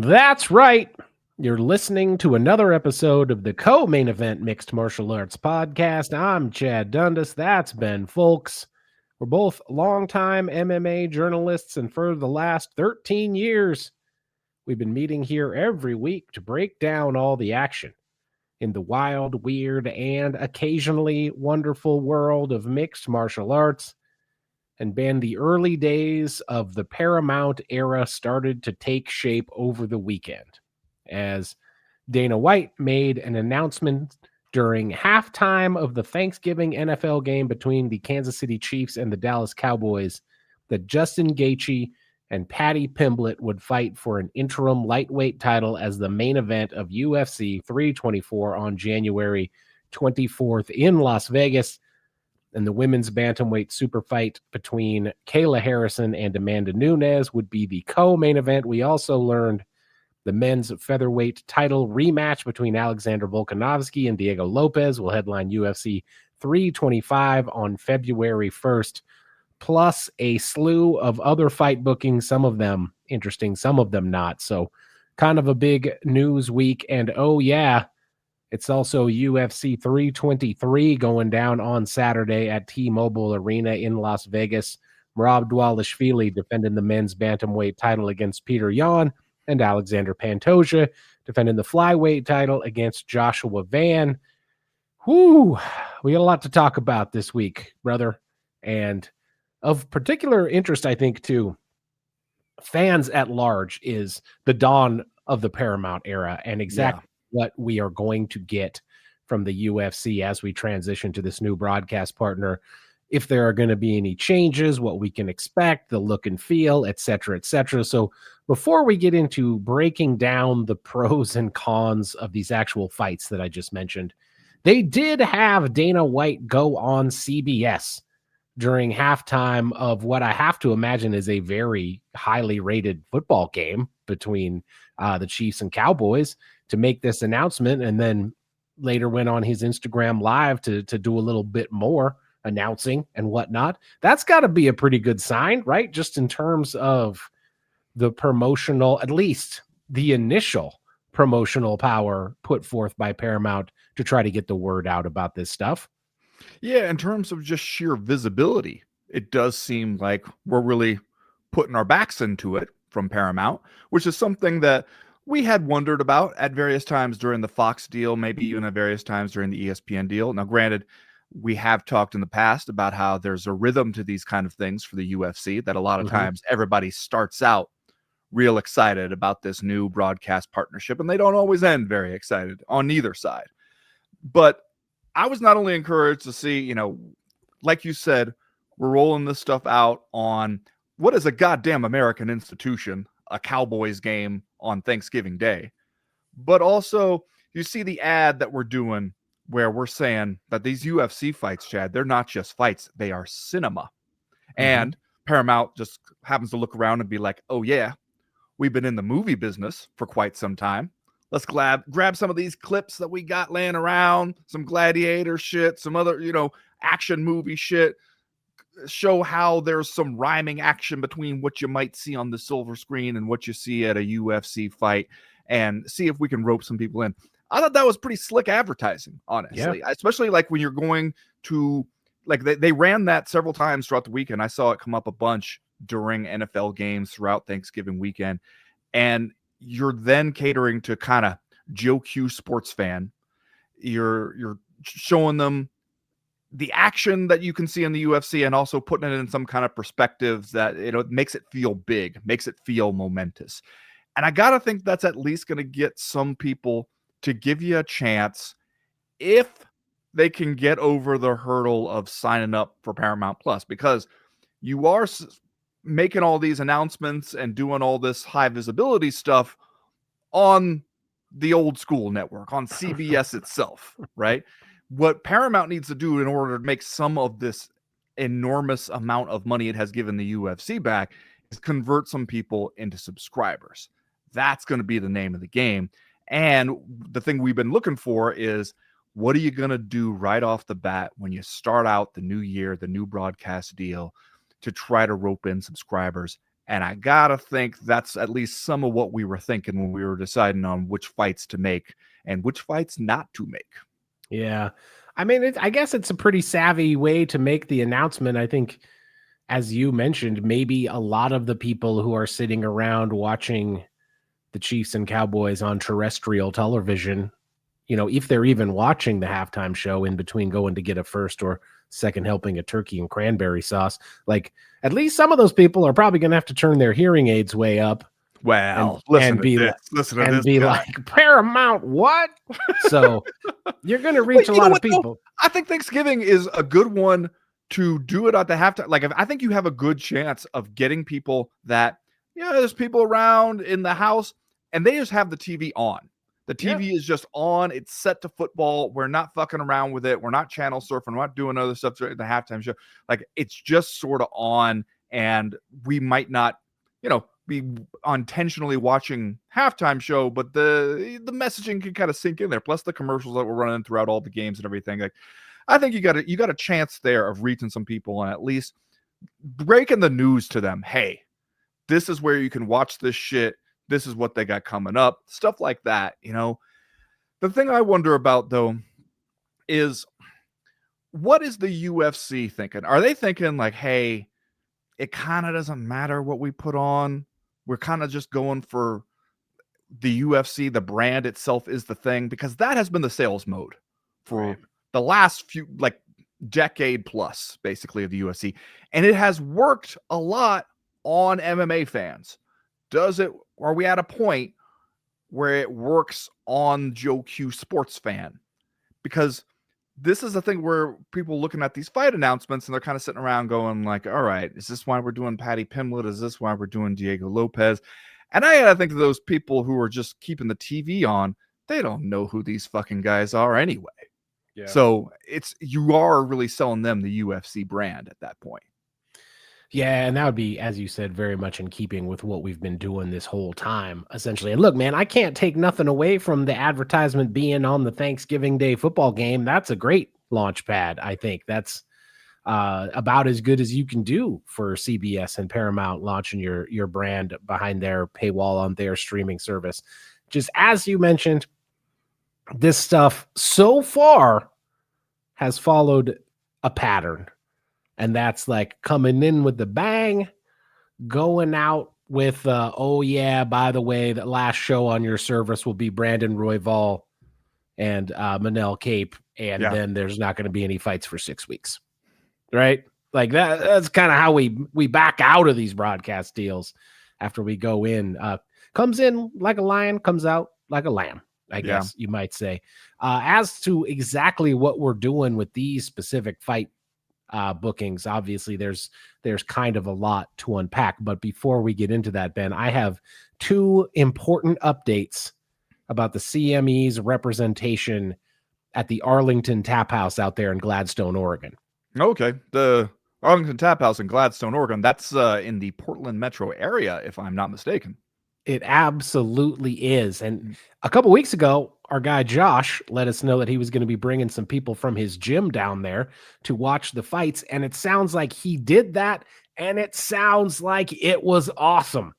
That's right. You're listening to another episode of the co-main event Mixed Martial Arts podcast. I'm Chad Dundas. That's Ben Folks. We're both longtime MMA journalists, and for the last 13 years, we've been meeting here every week to break down all the action in the wild, weird, and occasionally wonderful world of mixed martial arts. And Ben, the early days of the Paramount era started to take shape over the weekend as Dana White made an announcement during halftime of the Thanksgiving NFL game between the Kansas City Chiefs and the Dallas Cowboys that Justin Gaethje and Paddy Pimblett would fight for an interim lightweight title as the main event of UFC 324 on January 24th in Las Vegas. And the women's bantamweight super fight between Kayla Harrison and Amanda Nunes would be the co-main event. We also learned the men's featherweight title rematch between Alexander Volkanovski and Diego Lopez will headline UFC 325 on February 1st, plus a slew of other fight bookings, some of them interesting, some of them not. So kind of a big news week. And oh yeah, it's also UFC 323 going down on Saturday at T-Mobile Arena in Las Vegas. Merab Dvalishvili defending the men's bantamweight title against Peter Yan, and Alexander Pantoja defending the flyweight title against Joshua Van. Whoo, we got a lot to talk about this week, brother. And of particular interest, I think, to fans at large is the dawn of the Paramount era and exactly what we are going to get from the UFC as we transition to this new broadcast partner. If there are going to be any changes, what we can expect, the look and feel, et cetera, et cetera. So before we get into breaking down the pros and cons of these actual fights that I just mentioned, they did have Dana White go on CBS during halftime of what I have to imagine is a very highly rated football game between the Chiefs and Cowboys to make this announcement, and then later went on his Instagram live to do a little bit more announcing and whatnot. That's got to be a pretty good sign, right? Just in terms of the promotional, at least the initial promotional power put forth by Paramount to try to get the word out about this stuff. Yeah, in terms of just sheer visibility, it does seem like we're really putting our backs into it from Paramount, which is something that we had wondered about at various times during the Fox deal, maybe even at various times during the ESPN deal. Now, granted, we have talked in the past about how there's a rhythm to these kind of things for the UFC, that a lot of times everybody starts out real excited about this new broadcast partnership, and they don't always end very excited on either side. But I was not only encouraged to see, like you said, we're rolling this stuff out on what is a goddamn American institution, a Cowboys game on Thanksgiving Day. But also, you see the ad that we're doing where we're saying that these UFC fights, Chad, they're not just fights, they are cinema. And Paramount just happens to look around and be like, oh yeah, we've been in the movie business for quite some time. Let's grab some of these clips that we got laying around, some Gladiator shit, some other, action movie shit. Show how there's some rhyming action between what you might see on the silver screen and what you see at a UFC fight, and see if we can rope some people in. I thought that was pretty slick advertising, honestly, especially like when you're going to, like they ran that several times throughout the weekend. I saw it come up a bunch during NFL games throughout Thanksgiving weekend. And you're then catering to kind of Joe Q sports fan. You're showing them the action that you can see in the UFC and also putting it in some kind of perspective that it makes it feel big, makes it feel momentous. And I got to think that's at least going to get some people to give you a chance if they can get over the hurdle of signing up for Paramount Plus, because you are making all these announcements and doing all this high visibility stuff on the old school network, on CBS itself, right? What Paramount needs to do in order to make some of this enormous amount of money it has given the UFC back is convert some people into subscribers. That's going to be the name of the game. And the thing we've been looking for is, what are you going to do right off the bat when you start out the new year, the new broadcast deal, to try to rope in subscribers? And I gotta think that's at least some of what we were thinking when we were deciding on which fights to make and which fights not to make. Yeah. I mean, I guess it's a pretty savvy way to make the announcement. I think, as you mentioned, maybe a lot of the people who are sitting around watching the Chiefs and Cowboys on terrestrial television, if they're even watching the halftime show in between going to get a first or second helping of turkey and cranberry sauce, like at least some of those people are probably going to have to turn their hearing aids way up Well, and be like, guy. Paramount, what? So you're going to reach a lot of people. I think Thanksgiving is a good one to do it at the halftime. Like, I think you have a good chance of getting people that, there's people around in the house and they just have the TV on. The TV is just on. It's set to football. We're not fucking around with it. We're not channel surfing. We're not doing other stuff during the halftime show. Like, it's just sort of on, and we might not, be intentionally watching halftime show, but the messaging can kind of sink in there. Plus the commercials that we're running throughout all the games and everything. Like, I think you got a chance there of reaching some people and at least breaking the news to them. Hey, this is where you can watch this shit. This is what they got coming up. Stuff like that. The thing I wonder about though is, what is the UFC thinking? Are they thinking like, hey, it kind of doesn't matter what we put on. We're kind of just going for the UFC. The brand itself is the thing, because that has been the sales mode for the last few, like, decade plus, basically, of the UFC. And it has worked a lot on MMA fans. Are we at a point where it works on Joe Q sports fan? Because this is the thing where people looking at these fight announcements and they're kind of sitting around going like, all right, is this why we're doing Patty Pimblett? Is this why we're doing Diego Lopez? And I gotta think of those people who are just keeping the TV on. They don't know who these fucking guys are anyway. Yeah. So you are really selling them the UFC brand at that point. Yeah, and that would be, as you said, very much in keeping with what we've been doing this whole time, essentially. And look, man, I can't take nothing away from the advertisement being on the Thanksgiving Day football game. That's a great launch pad, I think. That's about as good as you can do for CBS and Paramount launching your brand behind their paywall on their streaming service. Just as you mentioned, this stuff so far has followed a pattern. And that's like coming in with the bang, going out with, oh, yeah, by the way, the last show on your service will be Brandon Royval and Manel Cape. And then there's not going to be any fights for 6 weeks. Right? Like that's kind of how we back out of these broadcast deals after we go in. Comes in like a lion, comes out like a lamb, I guess you might say. As to exactly what we're doing with these specific fight bookings, obviously there's kind of a lot to unpack, but before we get into that, Ben, I have two important updates about the CME's representation at the Arlington Tap House out there in Gladstone, Oregon. Okay, the Arlington Tap House in Gladstone, Oregon, that's in the Portland metro area, if I'm not mistaken. It absolutely is. And a couple weeks ago, our guy Josh let us know that he was going to be bringing some people from his gym down there to watch the fights. And it sounds like he did that. And it sounds like it was awesome.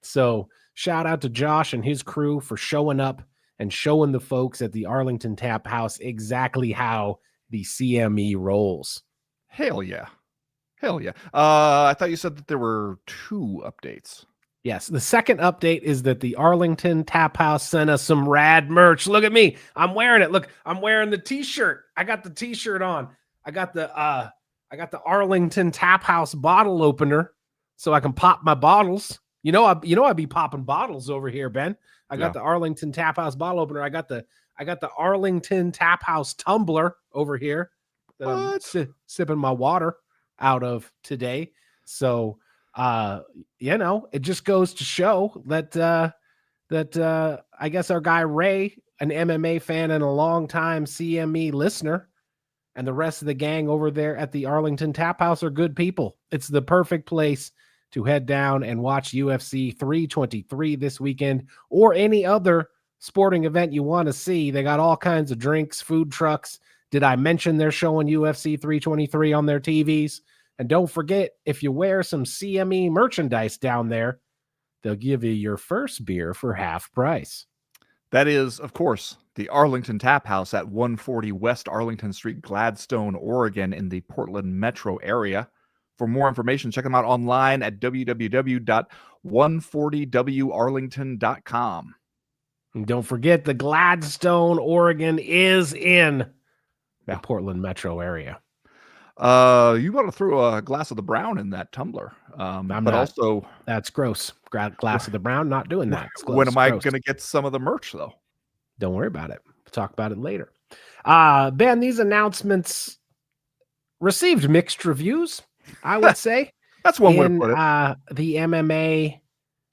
So shout out to Josh and his crew for showing up and showing the folks at the Arlington Tap House exactly how the CME rolls. Hell yeah. Hell yeah. I thought you said that there were two updates. Yes, the second update is that the Arlington Tap House sent us some rad merch. Look at me. I'm wearing it. Look, I'm wearing the t-shirt. I got the t-shirt on. I got the Arlington Tap House bottle opener so I can pop my bottles. I'd be popping bottles over here, Ben. I got the Arlington Tap House bottle opener. I got the Arlington Tap House tumbler over here that I'm sipping my water out of today. So it just goes to show that I guess our guy Ray, an MMA fan and a longtime CME listener, and the rest of the gang over there at the Arlington Tap House are good people. It's the perfect place to head down and watch UFC 323 this weekend, or any other sporting event you want to see. They got all kinds of drinks, food trucks. Did I mention they're showing UFC 323 on their TVs? And don't forget, if you wear some CME merchandise down there, they'll give you your first beer for half price. That is, of course, the Arlington Tap House at 140 West Arlington Street, Gladstone, Oregon, in the Portland metro area. For more information, check them out online at www.140warlington.com. And don't forget, the Gladstone, Oregon is in the Yeah. Portland metro area. You want to throw a glass of the brown in that tumbler. I'm but not. Also, that's gross. Glass of the brown, not doing that. It's when am I gross. going to get some of the merch, though? Don't worry about it. We'll talk about it later. Ben, these announcements received mixed reviews, I would say. That's one way to put it. The MMA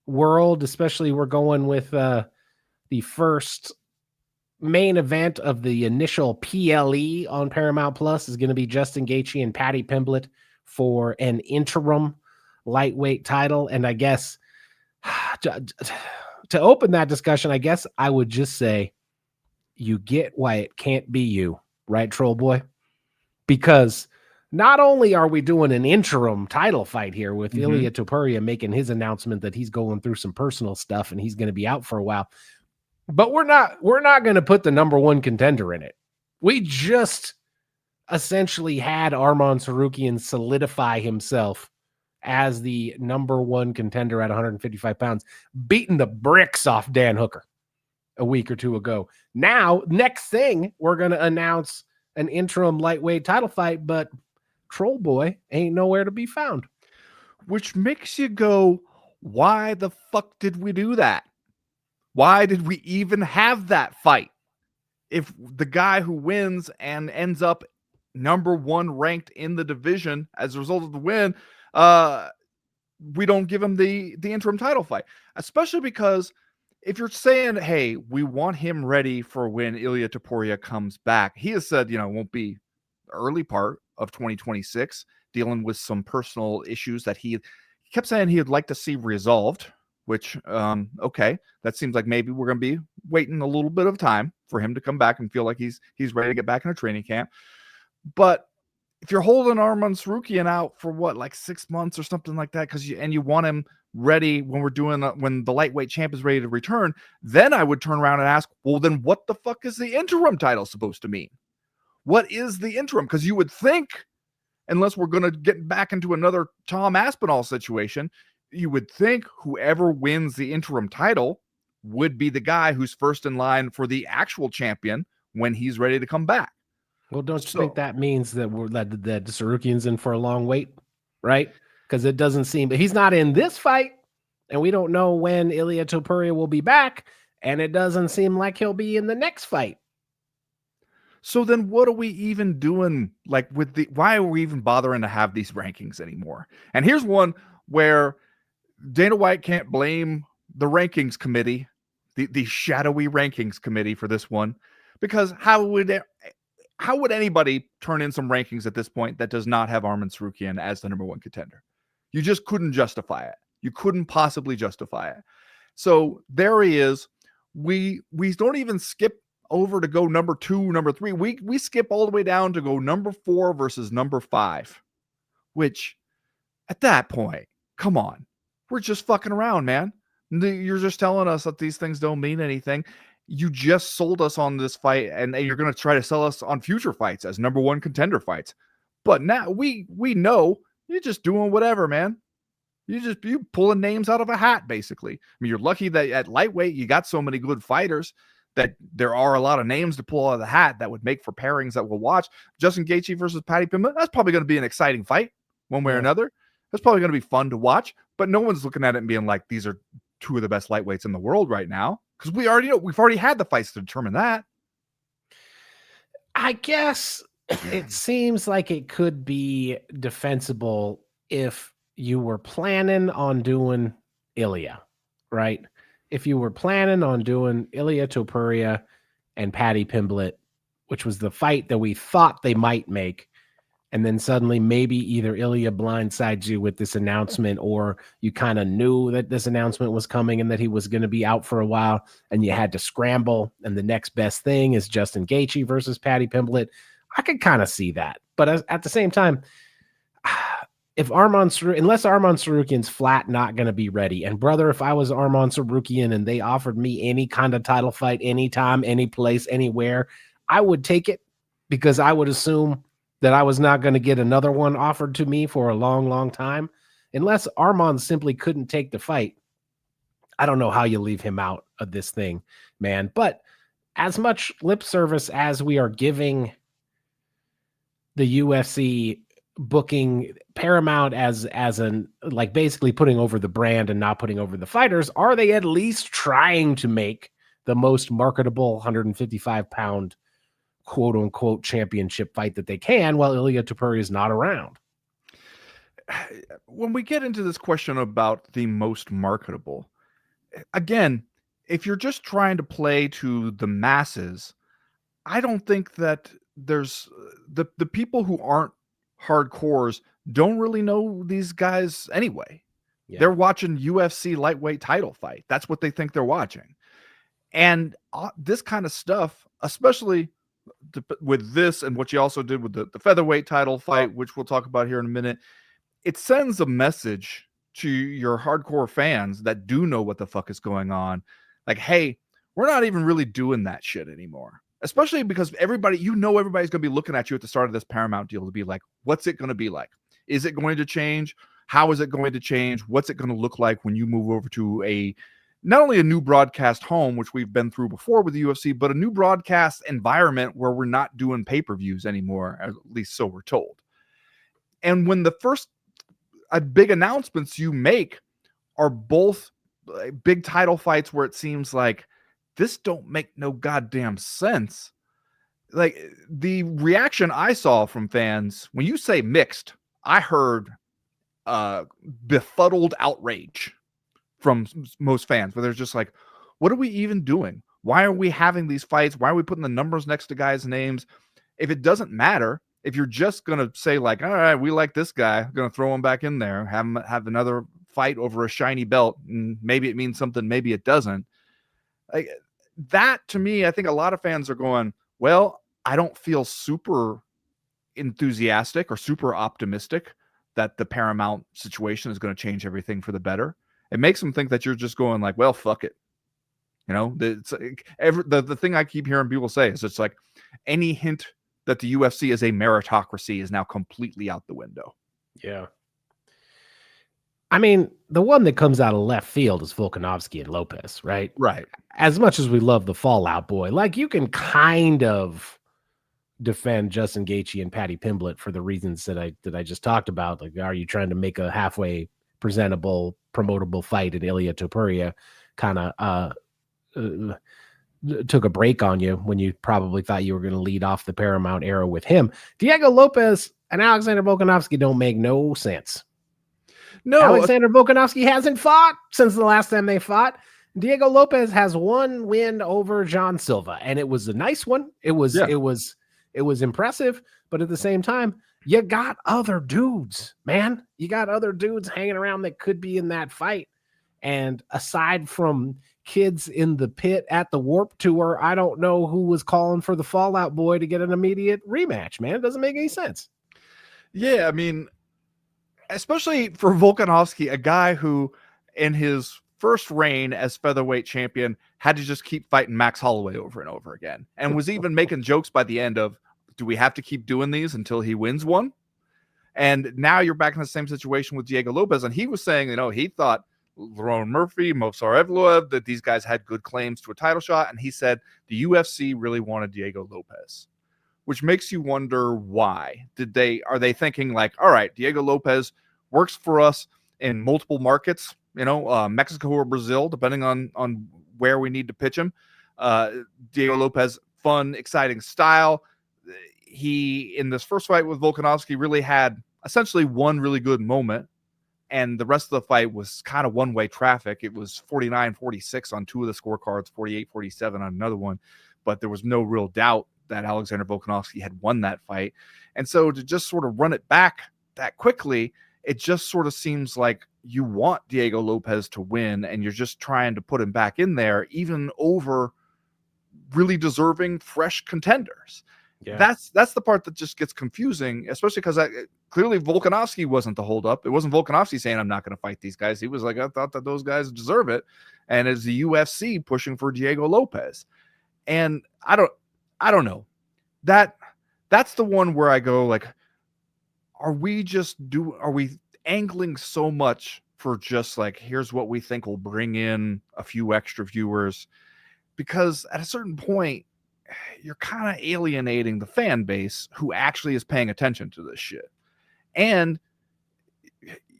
world, especially we're going with the first main event of the initial PLE on Paramount Plus is going to be Justin Gaethje and Paddy Pimblett for an interim lightweight title. And I guess to open that discussion, I guess I would just say you get why it can't be you, right, Troll Boy? Because not only are we doing an interim title fight here with Ilia Topuria making his announcement that he's going through some personal stuff and he's going to be out for a while, but we're not going to put the number one contender in it. We just essentially had Arman Tsarukyan solidify himself as the number one contender at 155 pounds, beating the bricks off Dan Hooker a week or two ago. Now, next thing, we're going to announce an interim lightweight title fight, but Troll Boy ain't nowhere to be found. Which makes you go, why the fuck did we do that? Why did we even have that fight? If the guy who wins and ends up number one ranked in the division as a result of the win, we don't give him the interim title fight. Especially because if you're saying, hey, we want him ready for when Ilia Topuria comes back, he has said, it won't be the early part of 2026, dealing with some personal issues that he kept saying he would like to see resolved, which, okay, that seems like maybe we're going to be waiting a little bit of time for him to come back and feel like he's ready to get back in a training camp. But if you're holding Arman Tsarukyan out for what, like 6 months or something like that, you want him ready when we're doing when the lightweight champ is ready to return, then I would turn around and ask, well, then what the fuck is the interim title supposed to mean? What is the interim? Because you would think, unless we're going to get back into another Tom Aspinall situation, you would think whoever wins the interim title would be the guy who's first in line for the actual champion when he's ready to come back. Well, don't you think that means that that Tsarukyan's in for a long wait, right? Because it doesn't seem, but he's not in this fight, and we don't know when Ilia Topuria will be back, and it doesn't seem like he'll be in the next fight. So then what are we even doing? Like why are we even bothering to have these rankings anymore? And here's one where Dana White can't blame the rankings committee, the shadowy rankings committee for this one, because how would anybody turn in some rankings at this point that does not have Arman Tsarukyan as the number one contender? You just couldn't justify it. You couldn't possibly justify it. So there he is. We don't even skip over to go number 2, number 3. We skip all the way down to go number 4 versus number 5, which at that point, come on, we're just fucking around, man. You're just telling us that these things don't mean anything. You just sold us on this fight, and you're going to try to sell us on future fights as number one contender fights. But now we know you're just doing whatever, man. You pulling names out of a hat, basically. I mean, you're lucky that at lightweight you got so many good fighters that there are a lot of names to pull out of the hat that would make for pairings that we'll watch. Justin Gaethje versus Paddy Pimblett, that's probably going to be an exciting fight one way or another. That's probably going to be fun to watch, but no one's looking at it and being like, these are two of the best lightweights in the world right now, because we've already had the fights to determine that. I guess it seems like it could be defensible if you were planning on doing Ilia, right? If you were planning on doing Ilia Topuria and Paddy Pimblett, which was the fight that we thought they might make, and then suddenly maybe either Ilia blindsides you with this announcement, or you kind of knew that this announcement was coming and that he was going to be out for a while, and you had to scramble, and the next best thing is Justin Gaethje versus Paddy Pimblett. I could kind of see that. But at the same time, unless Arman Sarukian's flat not going to be ready. And brother, if I was Arman Sarukian and they offered me any kind of title fight, anytime, any place, anywhere, I would take it, because I would assume that I was not going to get another one offered to me for a long, long time. Unless Arman simply couldn't take the fight, I don't know how you leave him out of this thing, man. But as much lip service as we are giving the UFC booking Paramount as an, like, basically putting over the brand and not putting over the fighters, are they at least trying to make the most marketable 155-pound quote unquote championship fight that they can while Ilia Topuria is not around? When we get into this question about the most marketable, again, if you're just trying to play to the masses, I don't think that there's the people who aren't hardcores don't really know these guys anyway. Yeah. They're watching UFC lightweight title fight. That's what they think they're watching. And this kind of stuff, especially with this and what you also did with the featherweight title fight, which we'll talk about here in a minute, it sends a message to your hardcore fans that do know what the fuck is going on. Like, hey, we're not even really doing that shit anymore. Especially because everybody's going to be looking at you at the start of this Paramount deal to be like, what's it going to be like? Is it going to change? How is it going to change? What's it going to look like when you move over to not only a new broadcast home, which we've been through before with the UFC, but a new broadcast environment where we're not doing pay-per-views anymore, at least so we're told. And when the first big announcements you make are both big title fights where it seems like this don't make no goddamn sense. Like, the reaction I saw from fans, when you say mixed, I heard befuddled outrage from most fans, where they're just like, what are we even doing? Why are we having these fights? Why are we putting the numbers next to guys' names? If it doesn't matter, if you're just going to say like, all right, we like this guy, going to throw him back in there, have another fight over a shiny belt, and maybe it means something, maybe it doesn't. Like, that, to me, I think a lot of fans are going, well, I don't feel super enthusiastic or super optimistic that the Paramount situation is going to change everything for the better. It makes them think that you're just going like, well, fuck it. You know, it's the thing I keep hearing people say is, it's like any hint that the UFC is a meritocracy is now completely out the window. Yeah. I mean, the one that comes out of left field is Volkanovski and Lopez, right? Right. As much as we love the Fallout Boy, like, you can kind of defend Justin Gaethje and Patty Pimblett for the reasons that I just talked about. Like, are you trying to make a halfway presentable, promotable fight, and Ilia Topuria kind of took a break on you when you probably thought you were going to lead off the Paramount era with him? Diego Lopez and Alexander Volkanovski don't make no sense. No, Alexander Volkanovski hasn't fought since the last time they fought. Diego Lopez has one win over John Silva, and it was a nice one. It was impressive, but at the same time, you got other dudes, man. You got other dudes hanging around that could be in that fight. And aside from kids in the pit at the Warped Tour, I don't know who was calling for the Fallout Boy to get an immediate rematch, man. It doesn't make any sense. Yeah, I mean, especially for Volkanovski, a guy who in his first reign as featherweight champion had to just keep fighting Max Holloway over and over again, and was even making jokes by the end of, do we have to keep doing these until he wins one? And now you're back in the same situation with Diego Lopez, and he was saying, he thought Lerone Murphy, Movsar Evloev, that these guys had good claims to a title shot, and he said the UFC really wanted Diego Lopez, which makes you wonder why. Are they thinking like, all right, Diego Lopez works for us in multiple markets, Mexico or Brazil, depending on where we need to pitch him. Diego Lopez, fun, exciting style. He, in this first fight with Volkanovski, really had essentially one really good moment, and the rest of the fight was kind of one-way traffic. It was 49-46 on two of the scorecards, 48-47 on another one, but there was no real doubt that Alexander Volkanovski had won that fight. And so to just sort of run it back that quickly, it just sort of seems like you want Diego Lopez to win, and you're just trying to put him back in there, even over really deserving fresh contenders. Yeah. That's the part that just gets confusing, especially because clearly Volkanovski wasn't the holdup. It wasn't Volkanovski saying, I'm not going to fight these guys. He was like, I thought that those guys deserve it. And it's the UFC pushing for Diego Lopez. And I don't know. That's the one where I go like, are we angling so much for just like, here's what we think will bring in a few extra viewers? Because at a certain point, you're kind of alienating the fan base who actually is paying attention to this shit. And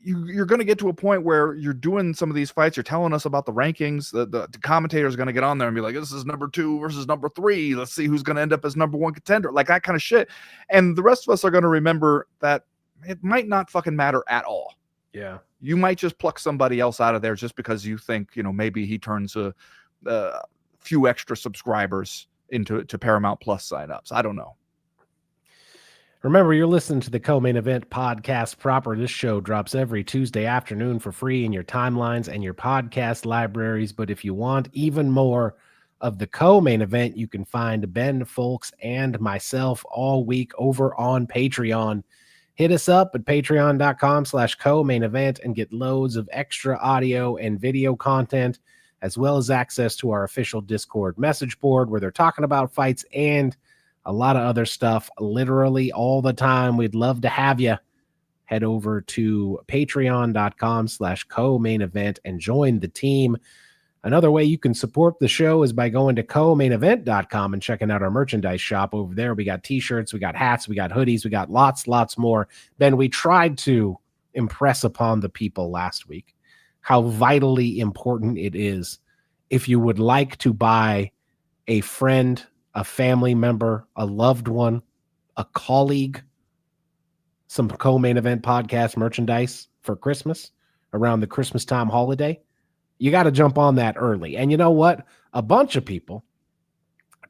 you're going to get to a point where you're doing some of these fights. You're telling us about the rankings. The commentators are going to get on there and be like, this is number 2 versus number 3. Let's see who's going to end up as number 1 contender. Like that kind of shit. And the rest of us are going to remember that it might not fucking matter at all. Yeah. You might just pluck somebody else out of there just because you think, maybe he turns a few extra subscribers into Paramount Plus signups. I don't know. Remember, you're listening to the Co-Main Event podcast proper. This show drops every Tuesday afternoon for free in your timelines and your podcast libraries. But if you want even more of the Co-Main Event, you can find Ben Folks and myself all week over on Patreon. Hit us up at patreon.com/co-main event and get loads of extra audio and video content, as well as access to our official Discord message board where they're talking about fights and a lot of other stuff literally all the time. We'd love to have you. Head over to patreon.com/co-main event and join the team. Another way you can support the show is by going to co-mainevent.com and checking out our merchandise shop over there. We got t-shirts, we got hats, we got hoodies, we got lots more. Ben, we tried to impress upon the people last week how vitally important it is if you would like to buy a friend, a family member, a loved one, a colleague, some Co-Main Event podcast merchandise for Christmas around the Christmas time holiday. You got to jump on that early. And you know what? A bunch of people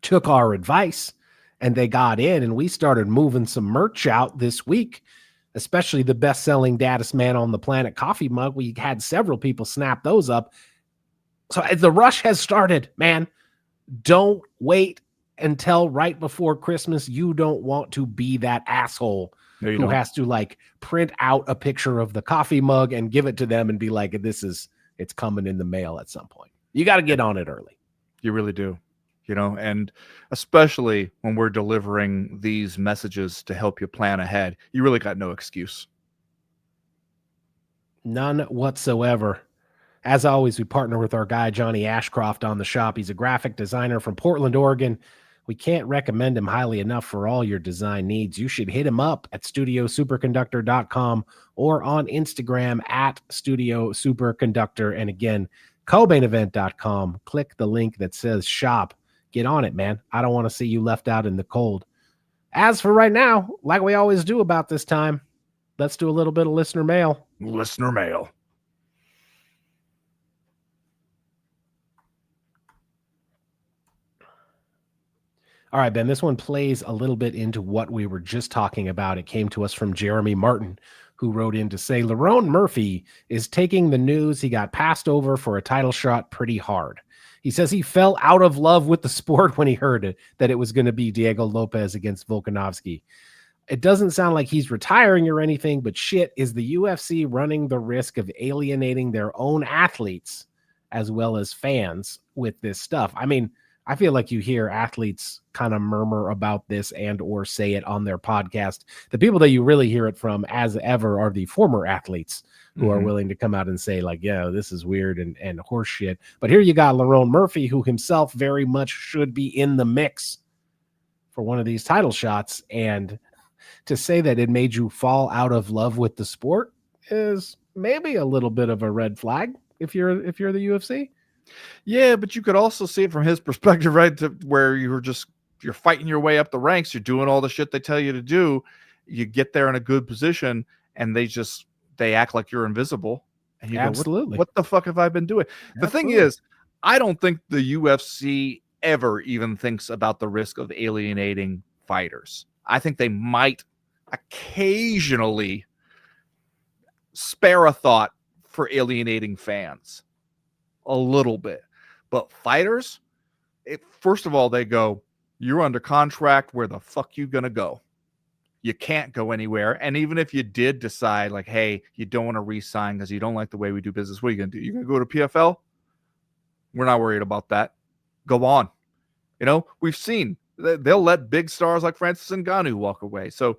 took our advice and they got in, and we started moving some merch out this week, especially the best-selling Daddest Man on the Planet coffee mug. We had several people snap those up. So the rush has started, man. Don't wait until right before Christmas. You don't want to be that asshole who has to like print out a picture of the coffee mug and give it to them and be like, it's coming in the mail at some point. You got to get on it early. You really do, and especially when we're delivering these messages to help you plan ahead, you really got no excuse. None whatsoever. As always, we partner with our guy, Johnny Ashcroft, on the shop. He's a graphic designer from Portland, Oregon. We can't recommend him highly enough for all your design needs. You should hit him up at studiosuperconductor.com or on Instagram at studiosuperconductor. And again, comainevent.com. Click the link that says shop. Get on it, man. I don't want to see you left out in the cold. As for right now, like we always do about this time, let's do a little bit of listener mail. Listener mail. All right, Ben, this one plays a little bit into what we were just talking about. It came to us from Jeremy Martin, who wrote in to say, Lerone Murphy is taking the news he got passed over for a title shot pretty hard. He says he fell out of love with the sport when he heard it, that it was going to be Diego Lopez against Volkanovski. It doesn't sound like he's retiring or anything, but shit, is the UFC running the risk of alienating their own athletes as well as fans with this stuff? I mean, I feel like you hear athletes kind of murmur about this and or say it on their podcast. The people that you really hear it from as ever are the former athletes who are willing to come out and say like, yeah, this is weird and horse shit. But here you got Lerone Murphy, who himself very much should be in the mix for one of these title shots. And to say that it made you fall out of love with the sport is maybe a little bit of a red flag if you're the UFC. Yeah, but you could also see it from his perspective, right? To where you're fighting your way up the ranks. You're doing all the shit they tell you to do. You get there in a good position and they act like you're invisible. And you Absolutely. go, what the fuck have I been doing? The thing is, I don't think the UFC ever even thinks about the risk of alienating fighters. I think they might occasionally spare a thought for alienating fans. A little bit. But fighters, first of all, they go, you're under contract. Where the fuck you gonna go? You can't go anywhere. And even if you did decide, like, hey, you don't want to re-sign because you don't like the way we do business, what are you gonna do? You're gonna go to PFL? We're not worried about that. Go on. We've seen they'll let big stars like Francis Ngannou walk away. So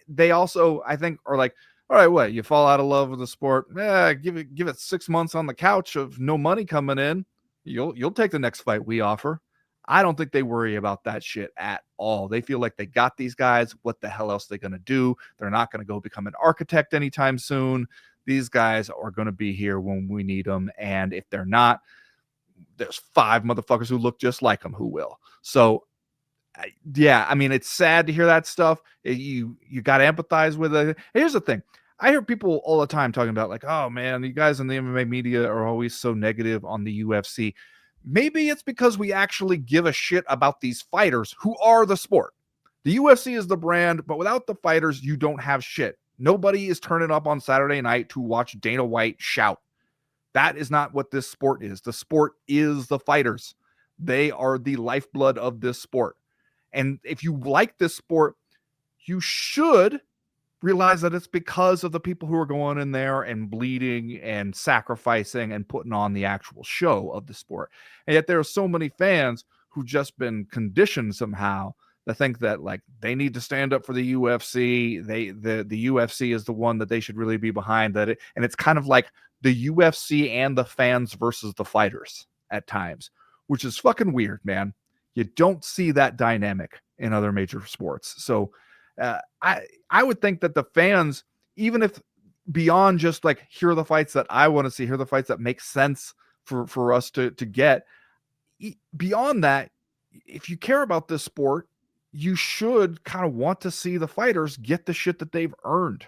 they also, I think, are like, all right, what? You fall out of love with the sport? Give it 6 months on the couch of no money coming in. You'll take the next fight we offer. I don't think they worry about that shit at all. They feel like they got these guys. What the hell else are they going to do? They're not going to go become an architect anytime soon. These guys are going to be here when we need them. And if they're not, there's 5 motherfuckers who look just like them who will. So, yeah, I mean, it's sad to hear that stuff. You got to empathize with it. Here's the thing. I hear people all the time talking about, like, oh, man, you guys in the MMA media are always so negative on the UFC. Maybe it's because we actually give a shit about these fighters who are the sport. The UFC is the brand, but without the fighters, you don't have shit. Nobody is turning up on Saturday night to watch Dana White shout. That is not what this sport is. The sport is the fighters. They are the lifeblood of this sport. And if you like this sport, you should realize that it's because of the people who are going in there and bleeding and sacrificing and putting on the actual show of the sport. And yet there are so many fans who've just been conditioned somehow to think that, like, they need to stand up for the UFC. The UFC is the one that they should really be behind. And it's kind of like the UFC and the fans versus the fighters at times, which is fucking weird, man. You don't see that dynamic in other major sports. So I would think that the fans, even if beyond just like, here are the fights that I want to see, here are the fights that make sense for us to get, beyond that, if you care about this sport, you should kind of want to see the fighters get the shit that they've earned.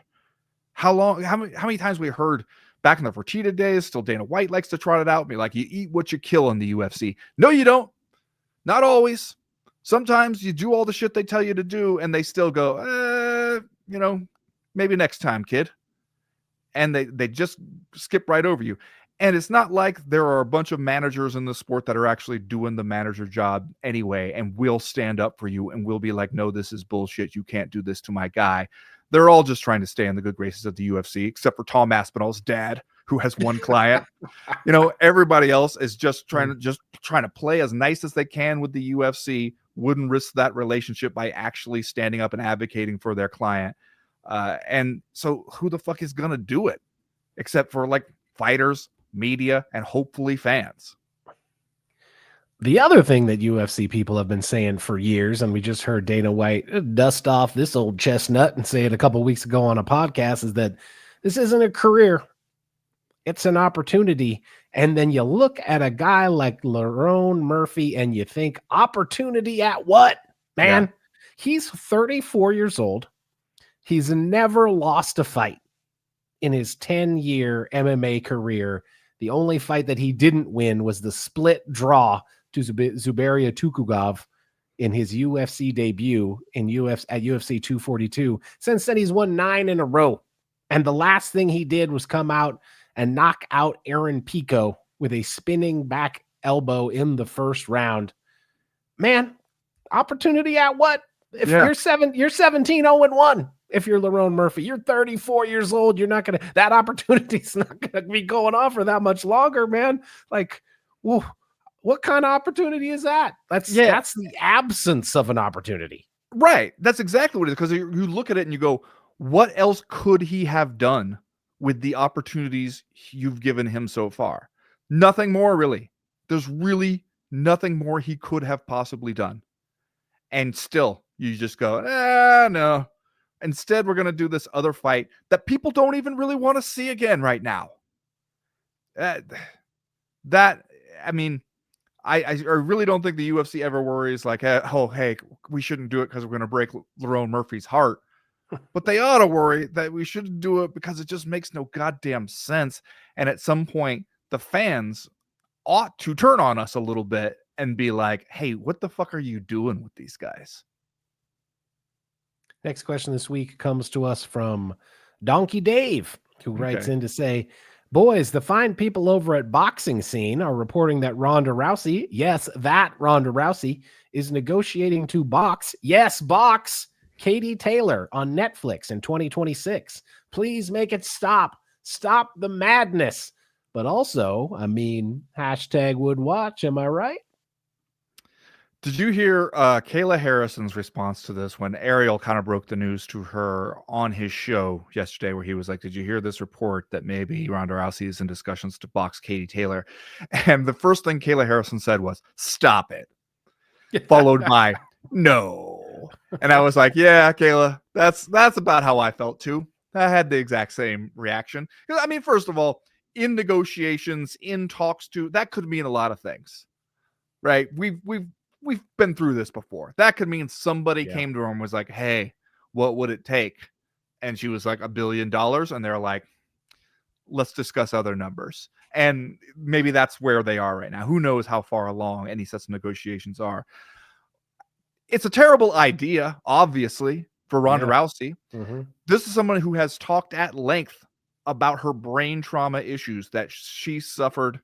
How many times we heard back in the Fertitta days, still Dana White likes to trot it out and be like, you eat what you kill in the UFC. No, you don't. Not always. Sometimes you do all the shit they tell you to do and they still go, maybe next time, kid. And they just skip right over you. And it's not like there are a bunch of managers in the sport that are actually doing the manager job anyway and will stand up for you and will be like, no, this is bullshit. You can't do this to my guy. They're all just trying to stay in the good graces of the UFC, except for Tom Aspinall's dad, who has one client. Everybody else is just trying to play as nice as they can with the UFC, wouldn't risk that relationship by actually standing up and advocating for their client. And so who the fuck is going to do it except for like fighters, media, and hopefully fans? The other thing that UFC people have been saying for years, and we just heard Dana White dust off this old chestnut and say it a couple of weeks ago on a podcast, is that this isn't a career. It's an opportunity. And then you look at a guy like Lerone Murphy and you think, opportunity at what, man? Yeah. He's 34 years old. He's never lost a fight in his 10-year MMA career. The only fight that he didn't win was the split draw to Zubaira Tukhugov in his UFC debut at UFC 242. Since then, he's won 9 in a row. And the last thing he did was come out and knock out Aaron Pico with a spinning back elbow in the first round. Man, opportunity at what? If you're 17-0-1. If you're Lerone Murphy, you're 34 years old. You're not that opportunity's not gonna be going on for that much longer, man. Like, whoa, what kind of opportunity is that? That's the absence of an opportunity. Right. That's exactly what it is. Because you look at it and you go, what else could he have done with the opportunities you've given him so far? Nothing more, really. There's really nothing more he could have possibly done. And still, you just go, no. Instead, we're going to do this other fight that people don't even really want to see again right now. I really don't think the UFC ever worries like, hey, we shouldn't do it because we're going to break Lerone Murphy's heart. But they ought to worry that we shouldn't do it because it just makes no goddamn sense. And at some point, the fans ought to turn on us a little bit and be like, hey, what the fuck are you doing with these guys? Next question this week comes to us from Donkey Dave, who writes in to say, Boys, the fine people over at Boxing Scene are reporting that Ronda Rousey, yes, that Ronda Rousey, is negotiating to box, yes, box, Katie Taylor on Netflix in 2026. Please make it stop. Stop the madness. But also, I mean, hashtag would watch, am I right? Did you hear Kayla Harrison's response to this when Ariel kind of broke the news to her on his show yesterday, where he was like, did you hear this report that maybe Ronda Rousey is in discussions to box Katie Taylor? And the first thing Kayla Harrison said was, stop it. Followed by, no. And I was like, yeah, Kayla, that's about how I felt too. I had the exact same reaction. I mean, first of all, in negotiations, in talks to, that could mean a lot of things, right? We've been through this before. That could mean somebody came to her and was like, hey, what would it take? And she was like, $1 billion. And they're like, let's discuss other numbers. And maybe that's where they are right now. Who knows how far along any such negotiations are. It's a terrible idea, obviously, for Ronda Rousey. Mm-hmm. This is someone who has talked at length about her brain trauma issues that she suffered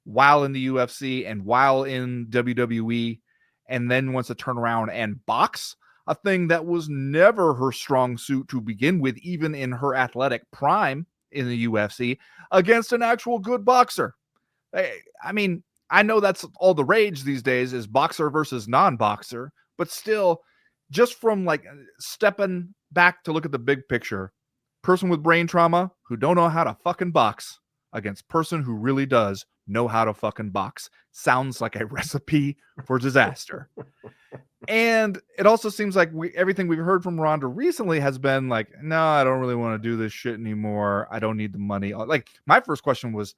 while in the UFC and while in WWE, and then wants to turn around and box, a thing that was never her strong suit to begin with, even in her athletic prime in the UFC, against an actual good boxer. I mean, I know that's all the rage these days is boxer versus non-boxer, but still, just from like stepping back to look at the big picture, person with brain trauma who don't know how to fucking box against person who really does know how to fucking box sounds like a recipe for disaster. And it also seems like everything we've heard from Ronda recently has been like, no, I don't really want to do this shit anymore. I don't need the money. Like, my first question was,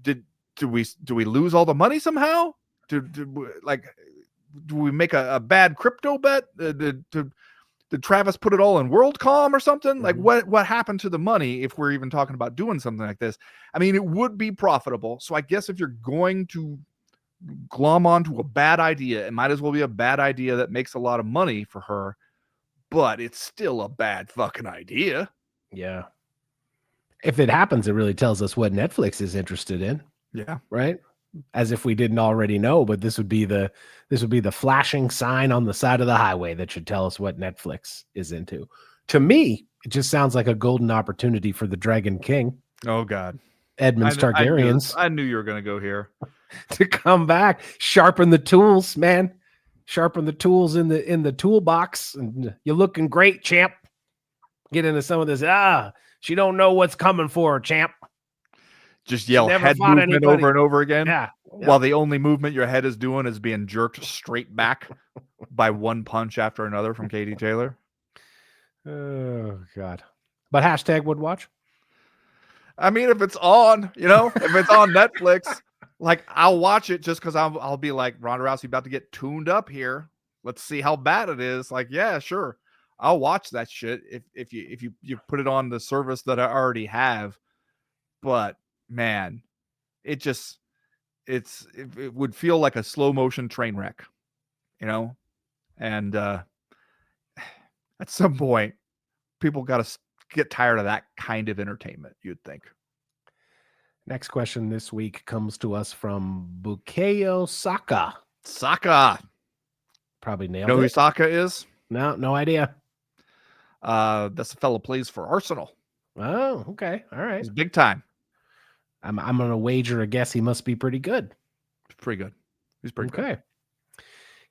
do we lose all the money somehow? Do we make a bad crypto bet? Did Travis put it all in WorldCom or something? Like, what happened to the money if we're even talking about doing something like this? I mean, it would be profitable. So I guess if you're going to glom onto a bad idea, it might as well be a bad idea that makes a lot of money for her, but it's still a bad fucking idea. Yeah. If it happens, it really tells us what Netflix is interested in. Yeah. Right? As if we didn't already know, but this would be the flashing sign on the side of the highway that should tell us what Netflix is into. To me, it just sounds like a golden opportunity for the Dragon King. Oh God. Edmund's Targaryens. I knew you were going to go here. To come back, sharpen the tools, man. Sharpen the tools in the toolbox. And you're looking great, champ. Get into some of this. She don't know what's coming for her, champ. Just yell head movement over and over again. Yeah. While the only movement your head is doing is being jerked straight back by one punch after another from Katie Taylor. Oh God. But hashtag would watch. I mean, if it's on, if it's on Netflix, like, I'll watch it just because I'll be like, Ronda Rousey about to get tuned up here. Let's see how bad it is. Like, yeah, sure. I'll watch that shit if you put it on the service that I already have. But man, it would feel like a slow motion train wreck, and at some point people got to get tired of that kind of entertainment, you'd think. Next question this week comes to us from Bukayo Saka. Probably nailed it. Know who Saka is? No idea. That's a fellow plays for Arsenal. Oh, okay. All right. He's big time. I'm going to wager a guess he must be pretty good. Pretty good. He's pretty good. Okay.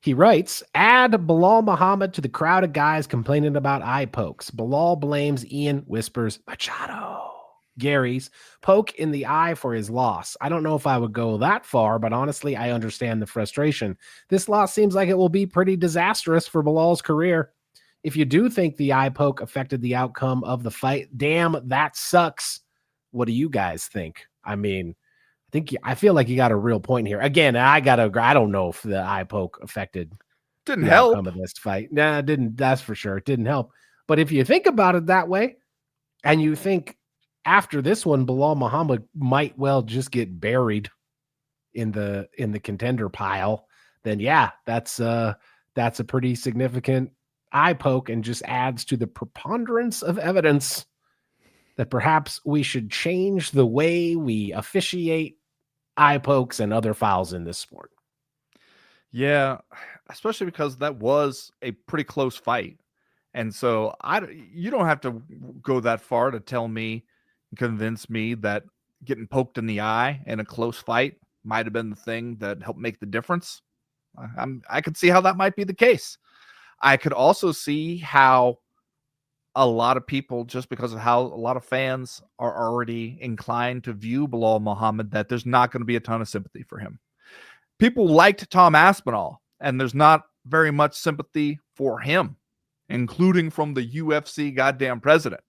He writes, add Bilal Muhammad to the crowd of guys complaining about eye pokes. Bilal blames Ian, whispers, Machado. Gary's poke in the eye for his loss. I don't know if I would go that far, but honestly, I understand the frustration. This loss seems like it will be pretty disastrous for Bilal's career. If you do think the eye poke affected the outcome of the fight, damn, that sucks. What do you guys think? I mean, I feel like you got a real point here. Again, I don't know if the eye poke affected the outcome of this fight. Nah, it didn't. That's for sure. It didn't help. But if you think about it that way, and you think after this one, Bilal Muhammad might well just get buried in the contender pile, then yeah, that's a pretty significant eye poke and just adds to the preponderance of evidence that perhaps we should change the way we officiate eye pokes and other fouls in this sport. Yeah, especially because that was a pretty close fight. And so you don't have to go that far to tell me, convince me that getting poked in the eye in a close fight might have been the thing that helped make the difference. I could see how that might be the case. I could also see how a lot of people, just because of how a lot of fans are already inclined to view Bilal Muhammad, that there's not going to be a ton of sympathy for him. People liked Tom Aspinall, and there's not very much sympathy for him, including from the UFC goddamn president.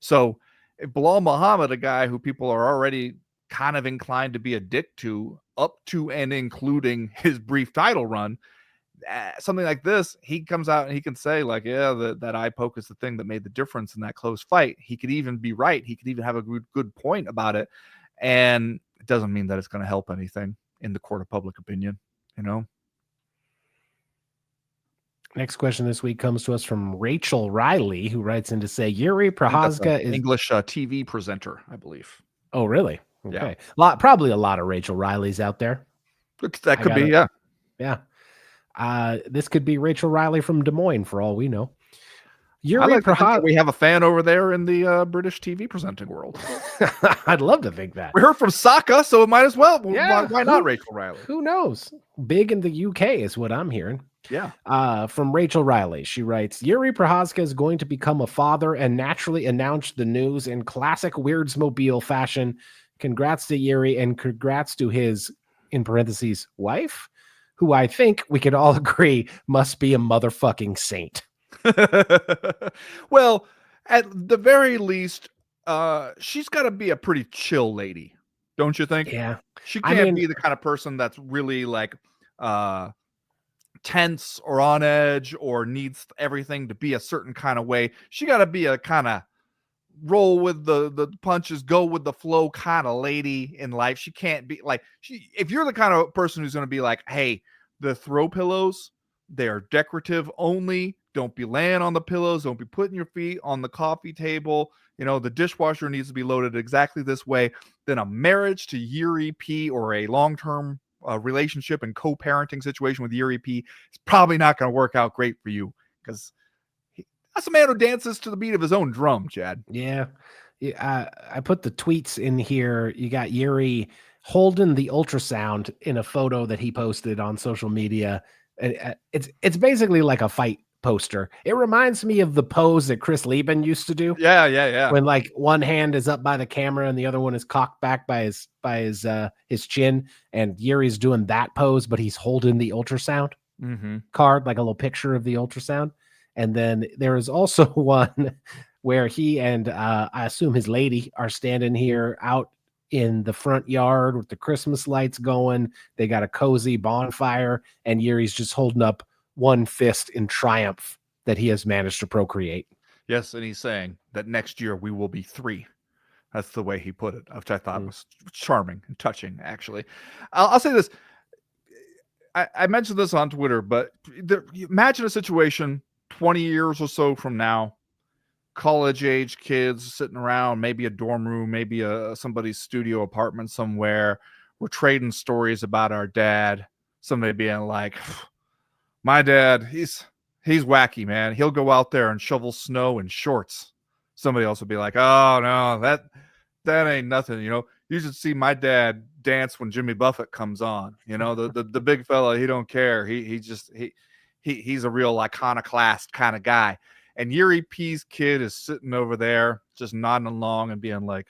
So if Bilal Muhammad, a guy who people are already kind of inclined to be a dick to, up to and including his brief title run, something like this, he comes out and he can say, like, yeah, that eye poke is the thing that made the difference in that close fight. He could even be right. He could even have a good point about it. And it doesn't mean that it's going to help anything in the court of public opinion, you know? Next question this week comes to us from Rachel Riley, who writes in to say Yuri Prochazka is English TV presenter, I believe. Oh, really? Okay. Yeah. Probably a lot of Rachel Rileys out there. That could be, yeah. Yeah. This could be Rachel Riley from Des Moines, for all we know. Yuri Prochazka. We have a fan over there in the British TV presenting world. I'd love to think that. We heard from Saka, so it might as well. Yeah. Why not Rachel Riley? Who knows? Big in the UK is what I'm hearing. Yeah. From Rachel Riley, she writes, Yuri Prochazka is going to become a father and naturally announced the news in classic Weirdsmobile fashion. Congrats to Yuri and congrats to his, in parentheses, wife, who I think we could all agree must be a motherfucking saint. Well, at the very least, she's got to be a pretty chill lady, don't you think? Yeah. She can't be the kind of person that's really like tense or on edge or needs everything to be a certain kind of way. She got to be a kind of roll with the punches, go with the flow kind of lady in life. She can't be like, if you're the kind of person who's going to be like, hey, the throw pillows, they are decorative only. Don't be laying on the pillows. Don't be putting your feet on the coffee table. You know, the dishwasher needs to be loaded exactly this way. Then a marriage to Yuri P or a long-term relationship and co-parenting situation with Yuri P is probably not going to work out great for you, because that's a man who dances to the beat of his own drum, Chad. Yeah. I put the tweets in here. You got Yuri holding the ultrasound in a photo that he posted on social media. It's basically like a fight poster. It reminds me of the pose that Chris Lieben used to do. Yeah. When like one hand is up by the camera and the other one is cocked back by his chin, and Yuri's doing that pose, but he's holding the ultrasound card, like a little picture of the ultrasound. And then there is also one where he and I assume his lady are standing here out in the front yard with the Christmas lights going. They got a cozy bonfire, and Yuri's just holding up one fist in triumph that he has managed to procreate. Yes, and he's saying that next year we will be 3. That's the way he put it, which I thought was charming and touching, actually. I'll say this. I mentioned this on Twitter, but imagine a situation 20 years or so from now, college-age kids sitting around, maybe a dorm room, maybe somebody's studio apartment somewhere. We're trading stories about our dad. Somebody being like, my dad, he's wacky, man. He'll go out there and shovel snow in shorts. Somebody else would be like, oh, no, that ain't nothing, you know. You should see my dad dance when Jimmy Buffett comes on. You know, the big fella, he don't care. He's a real iconoclast kind of guy. And Yuri P's kid is sitting over there just nodding along and being like,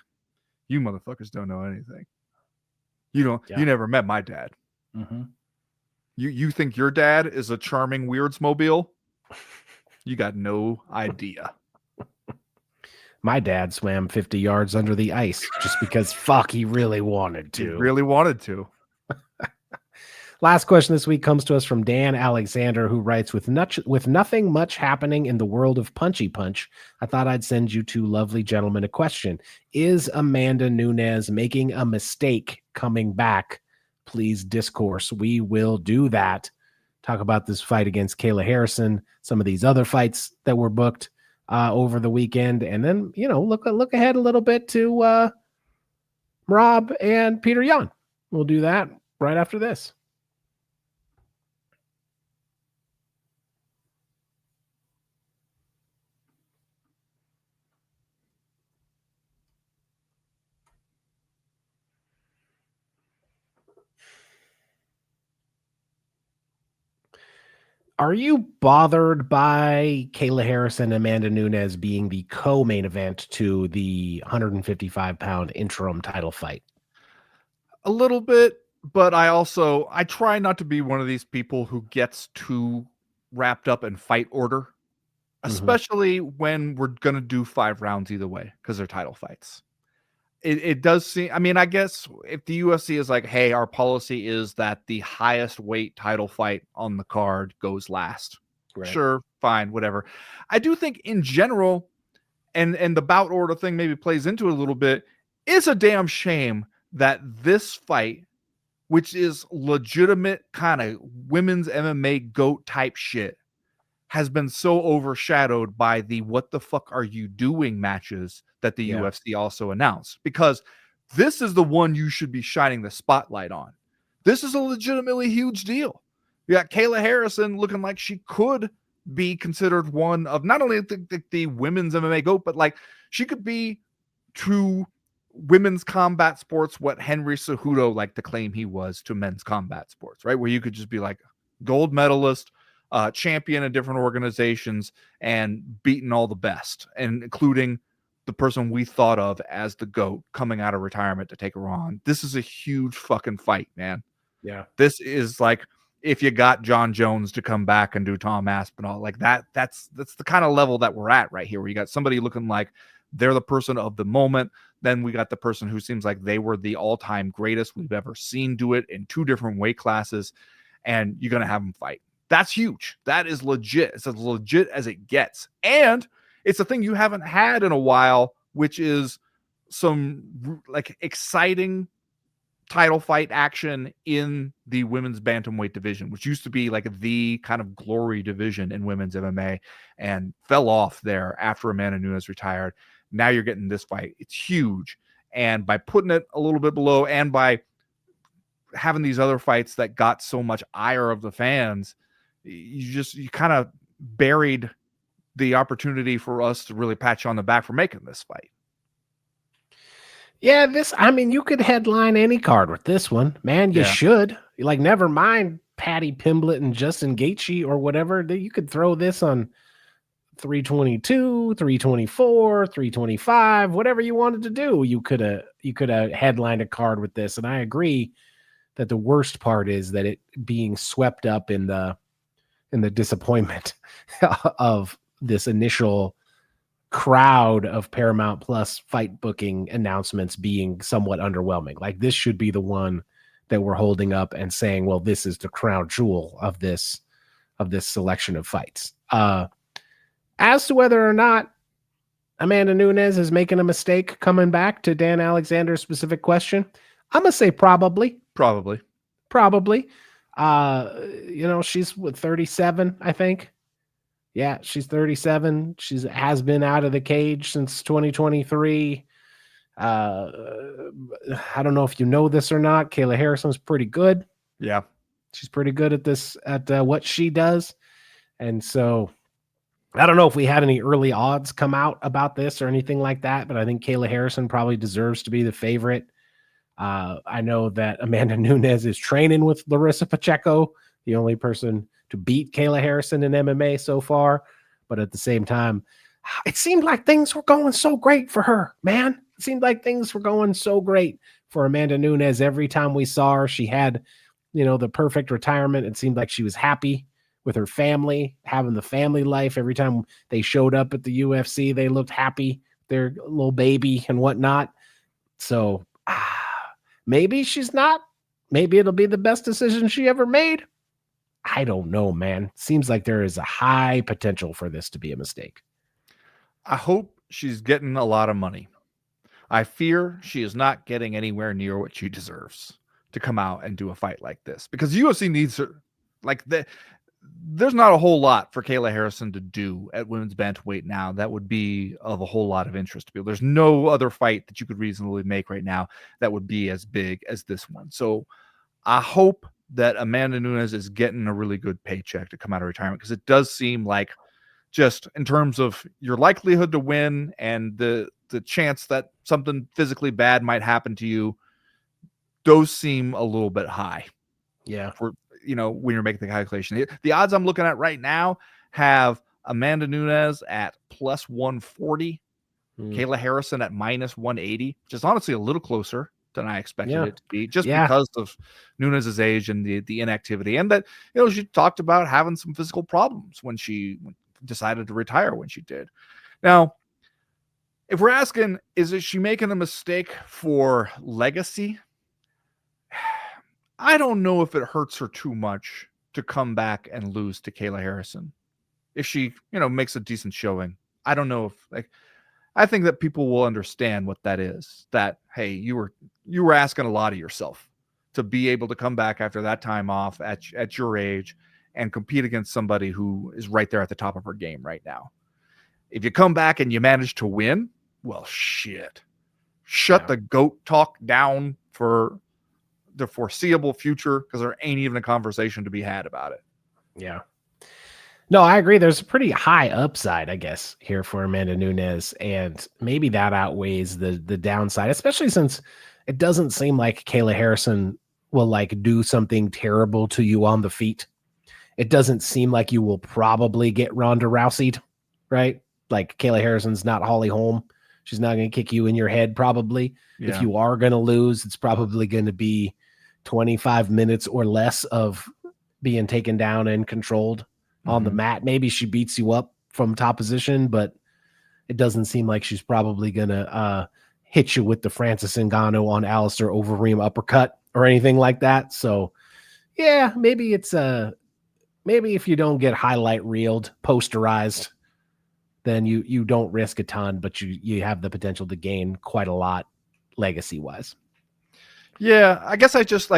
you motherfuckers don't know anything. You never met my dad. Mm-hmm. You think your dad is a charming Weirdsmobile? You got no idea. My dad swam 50 yards under the ice just because he really wanted to. He really wanted to. Last question this week comes to us from Dan Alexander, who writes, with nothing much happening in the world of Punchy Punch, I thought I'd send you two lovely gentlemen a question. Is Amanda Nunes making a mistake coming back? Please discourse. We will do that. Talk about this fight against Kayla Harrison, some of these other fights that were booked. over the weekend, and then look ahead a little bit to Merab and Petr Yan. We'll do that right after this. Are you bothered by Kayla Harrison and Amanda Nunes being the co-main event to the 155-pound interim title fight? A little bit, but I try not to be one of these people who gets too wrapped up in fight order, especially when we're going to do 5 rounds either way because they're title fights. It does seem, I mean, I guess if the UFC is like, hey, our policy is that the highest weight title fight on the card goes last. Right. Sure, fine, whatever. I do think in general, and the bout order thing maybe plays into it a little bit, it's a damn shame that this fight, which is legitimate kind of women's MMA GOAT type shit, has been so overshadowed by the what the fuck are you doing matches that the UFC also announced. Because this is the one you should be shining the spotlight on. This is a legitimately huge deal. You got Kayla Harrison looking like she could be considered one of not only the women's MMA GOAT, but like she could be to women's combat sports what Henry Cejudo liked to claim he was to men's combat sports, right? Where you could just be like gold medalist, champion in different organizations, and beating all the best, and including the person we thought of as the GOAT coming out of retirement to take her on. This is a huge fucking fight, man. Yeah. This is like if you got John Jones to come back and do Tom Aspinall, like that's the kind of level that we're at right here, where you got somebody looking like they're the person of the moment. Then we got the person who seems like they were the all-time greatest we've ever seen do it in 2 different weight classes, and you're going to have them fight. That's huge. That is legit. It's as legit as it gets. And it's a thing you haven't had in a while, which is some like exciting title fight action in the women's bantamweight division, which used to be like the kind of glory division in women's MMA and fell off there after Amanda Nunes retired. Now you're getting this fight. It's huge. And by putting it a little bit below and by having these other fights that got so much ire of the fans, you kind of buried the opportunity for us to really pat you on the back for making this fight. Yeah, you could headline any card with this one, man. You should. Like, never mind Patty Pimblett and Justin Gaethje or whatever. You could throw this on 322, 324, 325, whatever you wanted to do. You could have headlined a card with this. And I agree that the worst part is that it being swept up in the disappointment of this initial crowd of Paramount Plus fight booking announcements being somewhat underwhelming. Like, this should be the one that we're holding up and saying, well, this is the crown jewel of this selection of fights. As to whether or not Amanda Nunes is making a mistake coming back to Dan Alexander's specific question, I'm going to say probably. She's 37, I think. Yeah, she's 37. She has been out of the cage since 2023. I don't know if you know this or not. Kayla Harrison's pretty good. Yeah. She's pretty good at this, at what she does. And so I don't know if we had any early odds come out about this or anything like that, but I think Kayla Harrison probably deserves to be the favorite. I know that Amanda Nunes is training with Larissa Pacheco, the only person to beat Kayla Harrison in MMA so far. But at the same time, it seemed like things were going so great for her, man. It seemed like things were going so great for Amanda Nunes. Every time we saw her, she had, the perfect retirement. It seemed like she was happy with her family, having the family life. Every time they showed up at the UFC, they looked happy, their little baby and whatnot. So maybe she's not. Maybe it'll be the best decision she ever made. I don't know, man. Seems like there is a high potential for this to be a mistake. I hope she's getting a lot of money. I fear she is not getting anywhere near what she deserves to come out and do a fight like this, because UFC needs her. Like, there's not a whole lot for Kayla Harrison to do at women's bantamweight now that would be of a whole lot of interest to people. There's no other fight that you could reasonably make right now that would be as big as this one. So I hope that Amanda Nunes is getting a really good paycheck to come out of retirement, because it does seem like, just in terms of your likelihood to win and the chance that something physically bad might happen to you, those seem a little bit high. Yeah. For, when you're making the calculation. The odds I'm looking at right now have Amanda Nunes at plus 140, Kayla Harrison at minus 180, which is honestly a little closer than I expected it to be, just because of Nunes' age and the inactivity, and that, she talked about having some physical problems when she decided to retire when she did. Now, if we're asking, is she making a mistake for legacy? I don't know if it hurts her too much to come back and lose to Kayla Harrison. If she, makes a decent showing, I don't know if, I think that people will understand what that is. That, hey, you were asking a lot of yourself to be able to come back after that time off at your age and compete against somebody who is right there at the top of her game right now. If you come back and you manage to win, well, shit. Shut the GOAT talk down for the foreseeable future, because there ain't even a conversation to be had about it. Yeah. No, I agree. There's a pretty high upside, I guess, here for Amanda Nunes, and maybe that outweighs the downside, especially since it doesn't seem like Kayla Harrison will do something terrible to you on the feet. It doesn't seem like you will probably get Ronda Rousey'd, right? Like, Kayla Harrison's not Holly Holm. She's not going to kick you in your head, probably. Yeah. If you are going to lose, it's probably going to be 25 minutes or less of being taken down and controlled on the mat. Maybe she beats you up from top position, but it doesn't seem like she's probably going to hit you with the Francis Ngannou on Alistair Overeem uppercut or anything like that. So, yeah, maybe it's maybe if you don't get highlight reeled, posterized, then you don't risk a ton, but you have the potential to gain quite a lot legacy-wise. Yeah, I guess I just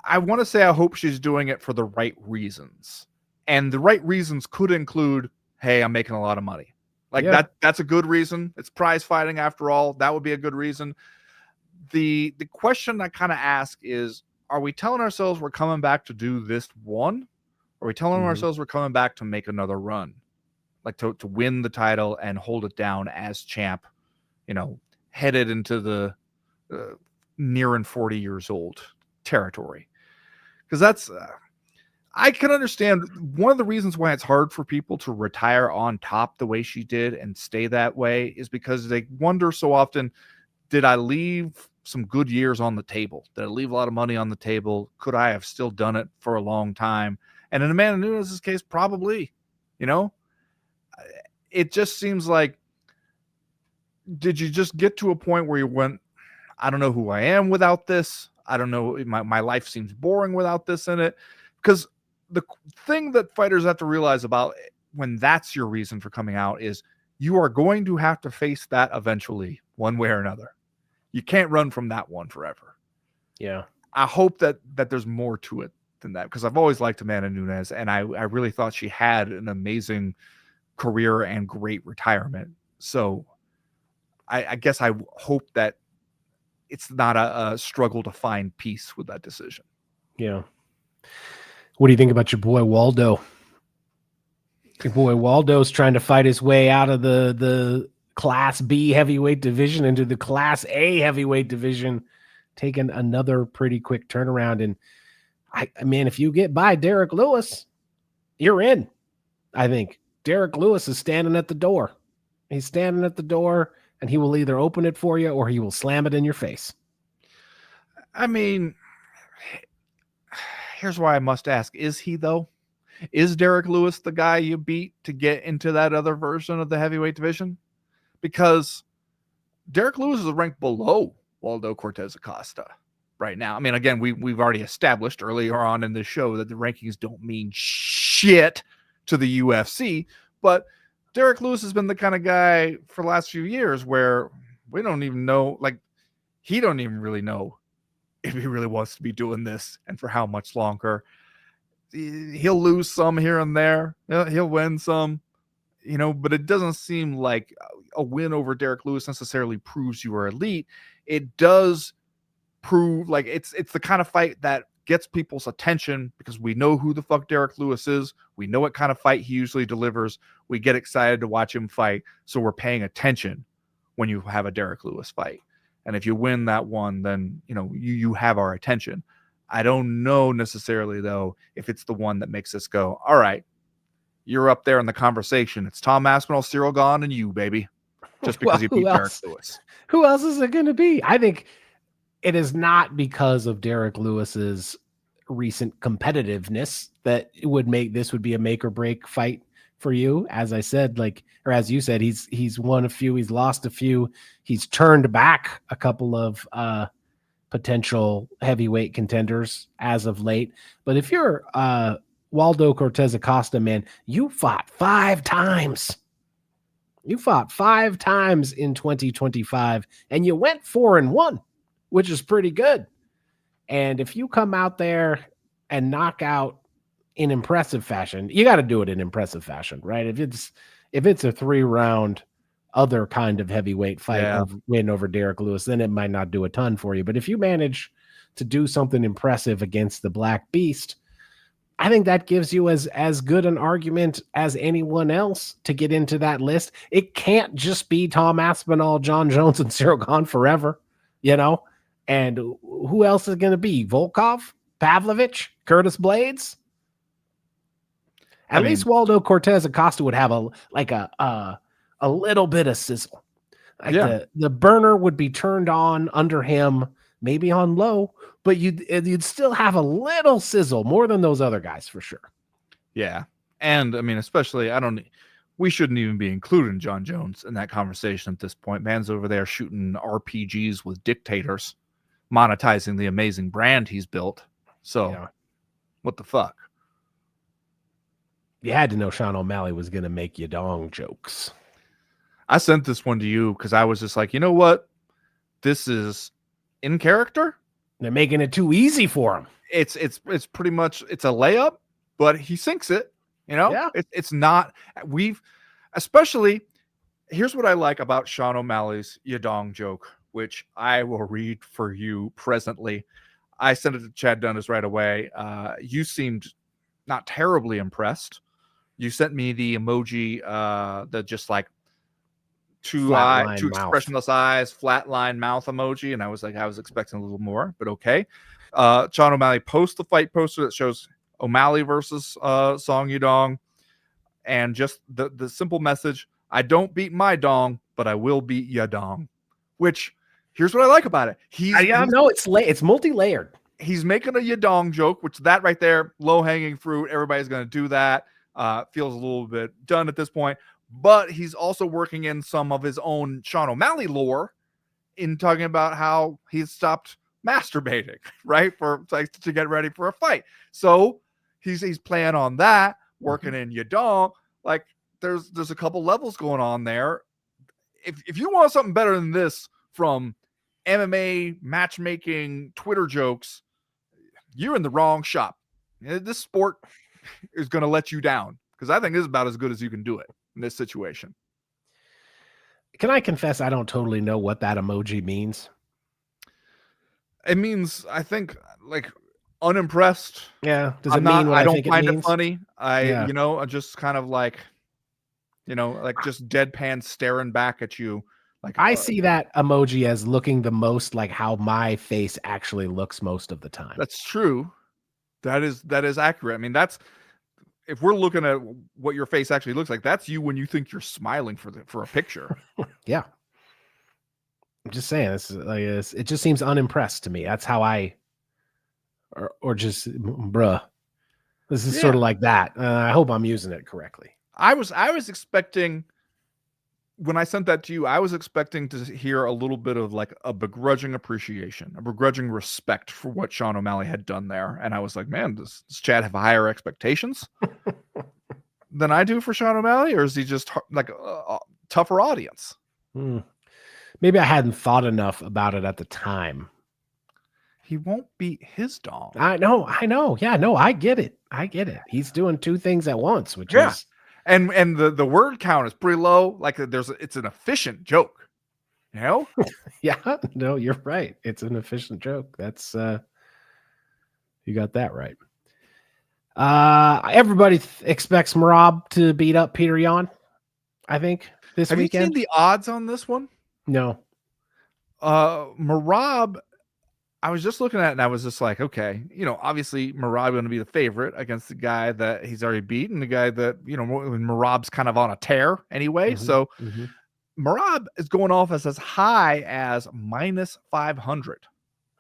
I want to say I hope she's doing it for the right reasons. And the right reasons could include, hey, I'm making a lot of money. That's a good reason. It's prize fighting after all. That would be a good reason. The question I kind of ask is, are we telling ourselves we're coming back to do this one? Or are we telling ourselves we're coming back to make another run? To win the title and hold it down as champ, headed into the nearing 40 years old territory. Because that's, I can understand one of the reasons why it's hard for people to retire on top the way she did and stay that way is because they wonder so often, did I leave some good years on the table? Did I leave a lot of money on the table? Could I have still done it for a long time? And in Amanda Nunes' case, probably. It just seems like, did you just get to a point where you went, I don't know who I am without this. I don't know. My life seems boring without this in it. Because the thing that fighters have to realize about when that's your reason for coming out is you are going to have to face that eventually, one way or another. You can't run from that one forever. Yeah. I hope that there's more to it than that, because I've always liked Amanda Nunes, and I really thought she had an amazing career and great retirement. So I guess I hope that it's not a struggle to find peace with that decision. Yeah. What do you think about your boy Waldo? Your boy Waldo's trying to fight his way out of the Class B heavyweight division into the Class A heavyweight division, taking another pretty quick turnaround. And I mean, if you get by Derek Lewis, you're in. I think Derek Lewis is standing at the door. He's standing at the door, and he will either open it for you or he will slam it in your face. I mean, here's why I must ask. Is he, though? Is Derek Lewis the guy you beat to get into that other version of the heavyweight division? Because Derek Lewis is ranked below Waldo Cortez Acosta right now. I mean, again, we've already established earlier on in the show that the rankings don't mean shit to the UFC, but Derek Lewis has been the kind of guy for the last few years where we don't even know, he don't even really know if he really wants to be doing this and for how much longer. he'll lose some here and there. He'll win some, but it doesn't seem like a win over Derek Lewis necessarily proves you are elite. It does prove like it's the kind of fight that gets people's attention because we know who the fuck Derek Lewis is. We know what kind of fight he usually delivers. We get excited to watch him fight. So we're paying attention when you have a Derek Lewis fight. And if you win that one, then, you have our attention. I don't know necessarily, though, if it's the one that makes us go, all right, you're up there in the conversation. It's Tom Aspinall, Cyril Gahn, and you, baby. Just because you beat Derek Lewis. Who else is it going to be? I think it is not because of Derek Lewis's recent competitiveness that it would be a make or break fight for you. As I said, as you said, he's won a few, he's lost a few, he's turned back a couple of potential heavyweight contenders as of late. But if you're Waldo Cortez Acosta, man, you fought 5 times. You fought 5 times in 2025 and you went 4-1, which is pretty good. And if you come out there and knock out in impressive fashion, you got to do it in impressive fashion, right? If it's a 3-round other kind of heavyweight fight win over Derek Lewis, then it might not do a ton for you. But if you manage to do something impressive against the Black Beast, I think that gives you as good an argument as anyone else to get into that list. It can't just be Tom Aspinall, John Jones, and Cyril Gahn forever, And who else is going to be? Volkov, Pavlovich, Curtis Blades? At least Waldo Cortez Acosta would have a little bit of sizzle. The burner would be turned on under him, maybe on low, but you'd still have a little sizzle, more than those other guys for sure. Yeah. And especially, we shouldn't even be including John Jones in that conversation at this point. Man's over there shooting RPGs with dictators, monetizing the amazing brand he's built. So what the fuck? You had to know Sean O'Malley was going to make Yadong jokes. I sent this one to you because I was just like, you know what? This is in character. They're making it too easy for him. It's pretty much, it's a layup, but he sinks it. Yeah. It's not. Especially, here's what I like about Sean O'Malley's Yadong joke, which I will read for you presently. I sent it to Chad Dundas right away. You seemed not terribly impressed. You sent me the emoji, the just like two expressionless eyes, flatline mouth emoji, and I was expecting a little more, but okay. Sean O'Malley posts the fight poster that shows O'Malley versus Song Yadong, and just the simple message: I don't beat my dong, but I will beat Yadong. Which, here's what I like about it. It's multi-layered. He's making a Yadong joke, which that right there, low-hanging fruit. Everybody's going to do that. Feels a little bit done at this point. But he's also working in some of his own Sean O'Malley lore in talking about how he's stopped masturbating, right? To get ready for a fight. So he's playing on that, working in Yadong. Like there's a couple levels going on there. If you want something better than this from MMA matchmaking Twitter jokes, you're in the wrong shop. This sport is going to let you down because I think this is about as good as you can do it in this situation. Can I confess I don't totally know what that emoji means? It means, I think, like unimpressed. Yeah. Does it mean what I don't think find it it means? funny. I just kind of like, like just deadpan staring back at you. Like I see that emoji as looking the most like how my face actually looks most of the time. That's true. That is accurate. I mean, if we're looking at what your face actually looks like, that's you when you think you're smiling for a picture. Yeah. I'm just saying it just seems unimpressed to me. That's how or just bruh. This is sort of like that. I hope I'm using it correctly. I was expecting, when I sent that to you, I was expecting to hear a little bit of like a begrudging appreciation, a begrudging respect for what Sean O'Malley had done there. And I was like, man, does Chad have higher expectations than I do for Sean O'Malley? Or is he just like a tougher audience? Maybe I hadn't thought enough about it at the time. he won't beat his dong. I know. Yeah, no, I get it. He's doing two things at once, which is and the word count is pretty low. Like it's an efficient joke, you know? yeah, no, you're right. It's an efficient joke. That's you got that right. Everybody expects Merab to beat up Petr Yan, I think, this Have weekend. you seen the odds on this one? No. Merab, I was just looking at it and I was just like, okay, obviously Merab going to be the favorite against the guy that he's already beaten, the guy that, Merab's kind of on a tear anyway. So Merab is going off as high as minus 500,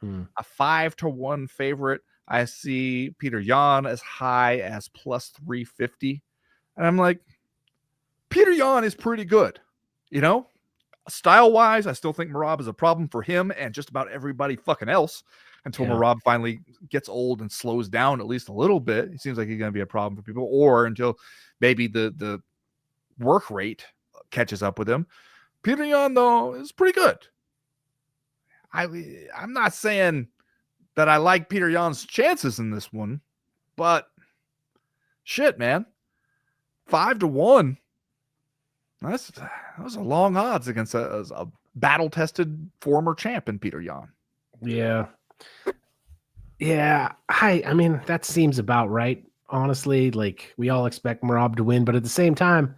a 5-1 favorite. I see Petr Yan as high as plus 350. And I'm like, Petr Yan is pretty good, Style-wise, I still think Merab is a problem for him and just about everybody fucking else until Merab finally gets old and slows down at least a little bit. It seems like he's going to be a problem for people, or until maybe the work rate catches up with him. Petr Yan, though, is pretty good. I'm not saying that I like Petr Yan's chances in this one, but shit, man. 5-1. Those are long odds against a battle-tested former champ in Petr Yan. Yeah. Yeah. I mean, that seems about right. Honestly, like we all expect Merab to win, but at the same time,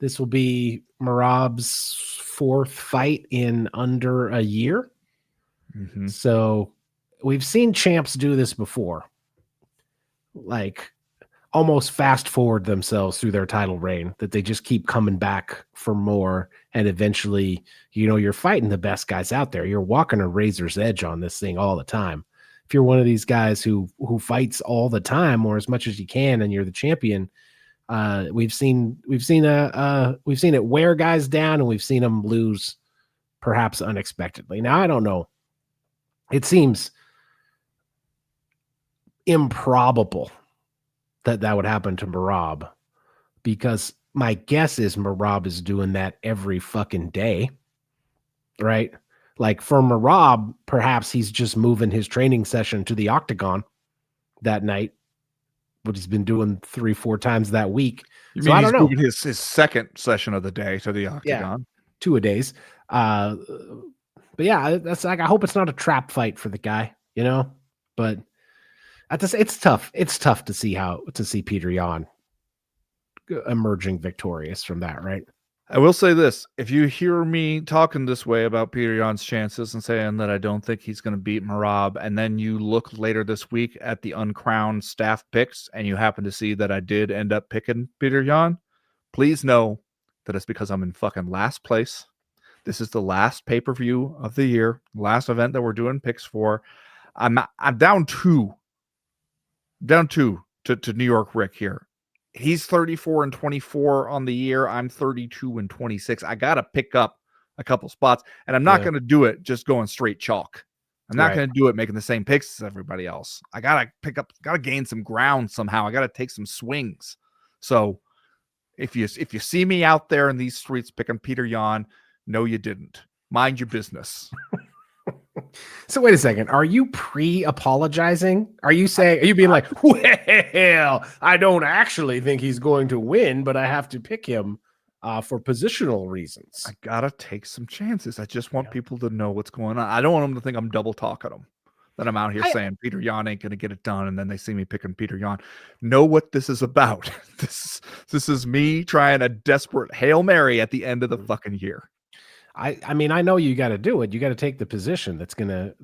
this will be Merab's fourth fight in under a year. So we've seen champs do this before. Like almost fast forward themselves through their title reign, that they just keep coming back for more. And eventually, you're fighting the best guys out there. You're walking a razor's edge on this thing all the time. If you're one of these guys who fights all the time or as much as you can, and you're the champion, we've seen it wear guys down, and we've seen them lose perhaps unexpectedly. Now, I don't know. It seems improbable that would happen to Merab, because my guess is Merab is doing that every fucking day, right? Like for Merab, perhaps he's just moving his training session to the octagon that night, what he's been doing 3-4 times that week. So I don't know. Moving his second session of the day to the octagon. 2 a days. But yeah, that's like, I hope it's not a trap fight for the guy, but it's tough. It's tough to see Petr Yan emerging victorious from that, right? I will say this. If you hear me talking this way about Petr Yan's chances and saying that I don't think he's going to beat Merab, and then you look later this week at the uncrowned staff picks and you happen to see that I did end up picking Petr Yan, please know that it's because I'm in fucking last place. This is the last pay-per-view of the year, last event that we're doing picks for. I'm down two to New York Rick here. He's 34-24 on the year. I'm 32-26. I got to pick up a couple spots, and I'm not going to do it just going straight chalk. I'm not going to do it making the same picks as everybody else. I got to gain some ground somehow. I got to take some swings. So if you see me out there in these streets picking Petr Yan, no, you didn't. Mind your business. So wait a second. Are you pre-apologizing? Are you being like, well, I don't actually think he's going to win, but I have to pick him for positional reasons? I gotta take some chances. I just want people to know what's going on. I don't want them to think I'm double talking them. That I'm out here saying Petr Yan ain't gonna get it done, and then they see me picking Petr Yan. Know what this is about. This is me trying a desperate Hail Mary at the end of the fucking year. I mean, I know you got to do it. You got to take the position that's gonna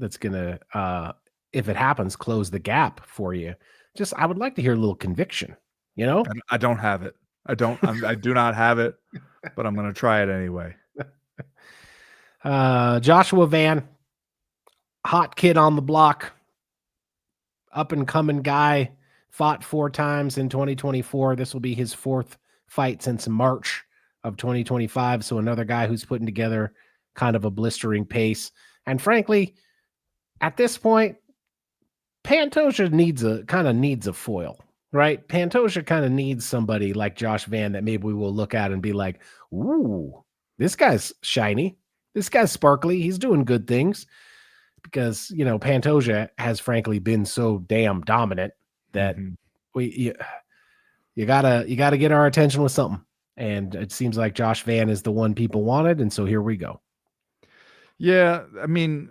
if it happens, close the gap for you. Just, I would like to hear a little conviction. I don't have it. I do not have it, but I'm gonna try it anyway. Joshua Van, hot kid on the block, up and coming guy, fought 4 times in 2024. This will be his 4th fight since March of 2025. So another guy who's putting together kind of a blistering pace. And frankly, at this point, Pantoja needs a foil, right? Pantoja kind of needs somebody like Josh Van that maybe we will look at and be like, ooh, this guy's shiny. This guy's sparkly. He's doing good things. because Pantoja has frankly been so damn dominant that you gotta get our attention with something, and it seems like Josh Van is the one people wanted, and so here we go. Yeah, I mean,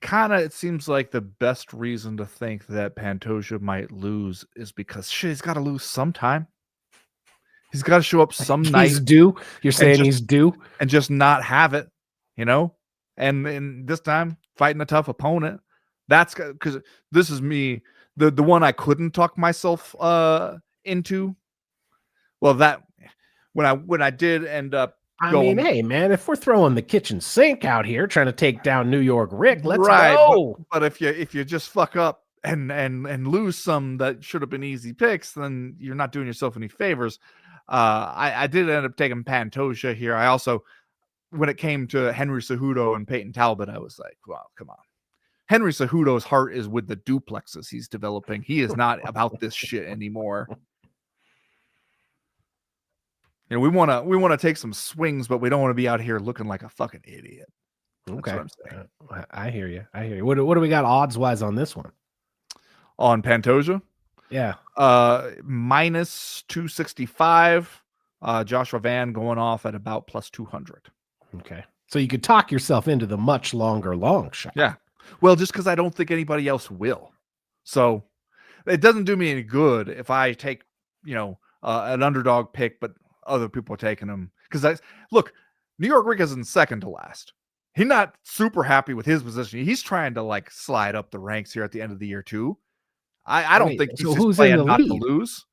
kind of. It seems like the best reason to think that Pantoja might lose is because shit, he's got to lose sometime. He's got to show up some night. He's due. You're saying he's due, and just not have it, And this time, fighting a tough opponent. That's because this is me, the one I couldn't talk myself into. Well, that when I did end up. I mean, hey man, if we're throwing the kitchen sink out here trying to take down New York Rick, let's go. But if you just fuck up and lose some that should have been easy picks, then you're not doing yourself any favors. I did end up taking Pantoja here. I also, when it came to Henry Cejudo and Peyton Talbot, I was like, well, come on. Henry Cejudo's heart is with the duplexes he's developing. He is not about this shit anymore. We want to take some swings, but we don't want to be out here looking like a fucking idiot. That's okay, what I'm saying. I hear you. What do we got odds wise on this one? On Pantoja? Yeah. Minus 265. Joshua Van going off at about plus 200. Okay. So you could talk yourself into the much longer long shot. Yeah. Well, just because I don't think anybody else will. So it doesn't do me any good if I take, an underdog pick, but other people are taking him. Because look, New York Rick is in second to last. He's not super happy with his position. He's trying to slide up the ranks here at the end of the year too. I don't think he's just playing not to lose.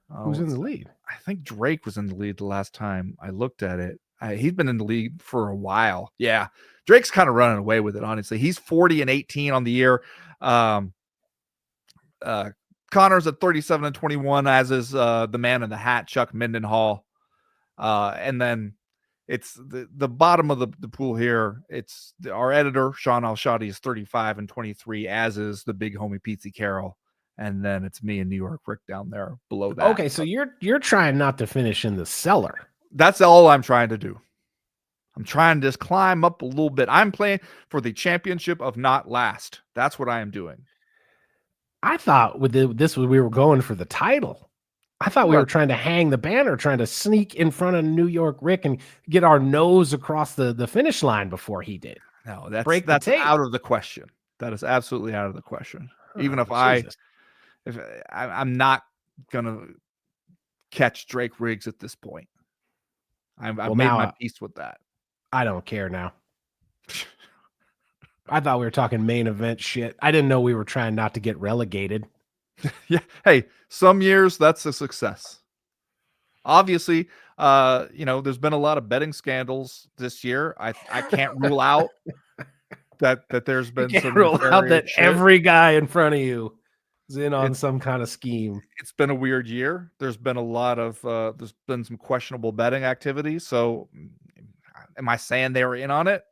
Who's in the lead? I think Drake was in the lead the last time I looked at it. He's been in the lead for a while. Yeah, Drake's kind of running away with it, honestly. He's 40-18 on the year. Connor's at 37-21, as is the man in the hat, Chuck Mindenhall. And then it's the bottom of the pool here. It's our editor, Sean Alshadi, is 35-23, as is the big homie Pizzy Carroll. And then it's me and New York Rick down there below that. Okay, so you're trying not to finish in the cellar. That's all I'm trying to do. I'm trying to just climb up a little bit. I'm playing for the championship of not last. That's what I am doing. I thought we were going for the title. I thought we were trying to hang the banner, trying to sneak in front of New York Rick and get our nose across the finish line before he did. No, that's out of the question. That is absolutely out of the question. Even if I'm not gonna catch Drake Riggs at this point. I've made my peace with that. I don't care now. I thought we were talking main event shit. I didn't know we were trying not to get relegated. Yeah. Hey, some years that's a success. Obviously, there's been a lot of betting scandals this year. I can't rule out that there's been some rule out that shit. Every guy in front of you is in on some kind of scheme. It's been a weird year. There's been a lot of there's been some questionable betting activity. So am I saying they were in on it?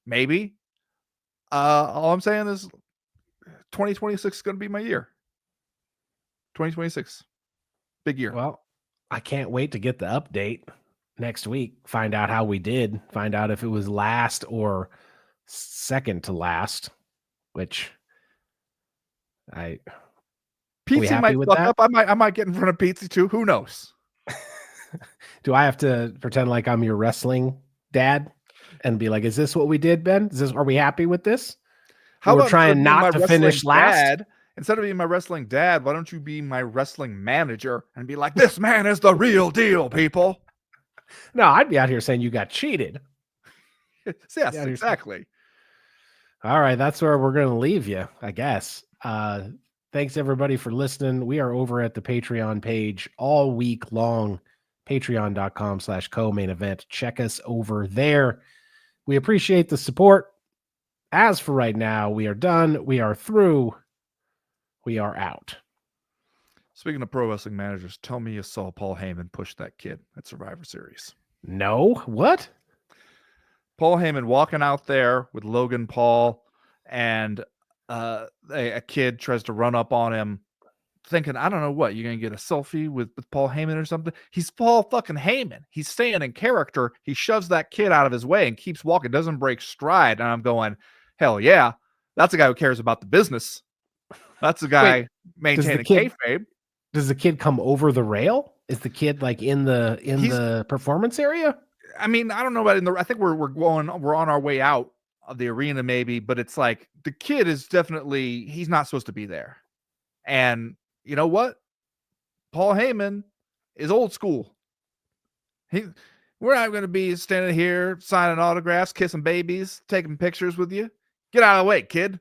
Maybe. All I'm saying is 2026 is going to be my year. 2026. Big year. Well, I can't wait to get the update next week. Find out how we did. Find out if it was last or second to last, which Pizza might fuck up. I might get in front of Pizza too. Who knows? Do I have to pretend like I'm your wrestling dad and be like, is this what we did, Ben? Are we happy with this? How we're trying not to finish last? Instead of being my wrestling dad, why don't you be my wrestling manager and be like, this man is the real deal, people? No, I'd be out here saying you got cheated. Yes, exactly. All right, that's where we're going to leave you, I guess. Thanks, everybody, for listening. We are over at the Patreon page all week long, patreon.com/co-main event. Check us over there. We appreciate the support. As for right now, we are done. We are through. We are out. Speaking of pro wrestling managers, tell me you saw Paul Heyman push that kid at Survivor Series. No? What? Paul Heyman walking out there with Logan Paul, and a kid tries to run up on him, thinking, I don't know what, you're going to get a selfie with Paul Heyman or something? He's Paul fucking Heyman. He's staying in character. He shoves that kid out of his way and keeps walking, doesn't break stride. And I'm going, hell yeah, that's a guy who cares about the business. That's a guy Wait, maintaining kayfabe. does the kid come over the rail? Is the kid like in the He's- performance area? I mean, I don't know about I think we're on our way out of the arena maybe, but it's like the kid is definitely, he's not supposed to be there. And you know what? Paul Heyman is old school. We're not going to be standing here signing autographs, kissing babies, taking pictures with you. Get out of the way, kid.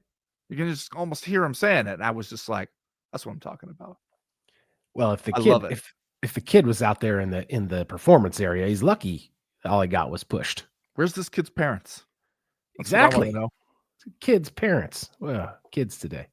You can just almost hear him saying it. And I was just like, that's what I'm talking about. Well, if the I kid love it. if the kid was out there in the performance area, he's lucky all he got was pushed. Where's this kid's parents? That's Exactly. what I want to know. Kids' parents. Well, kids today.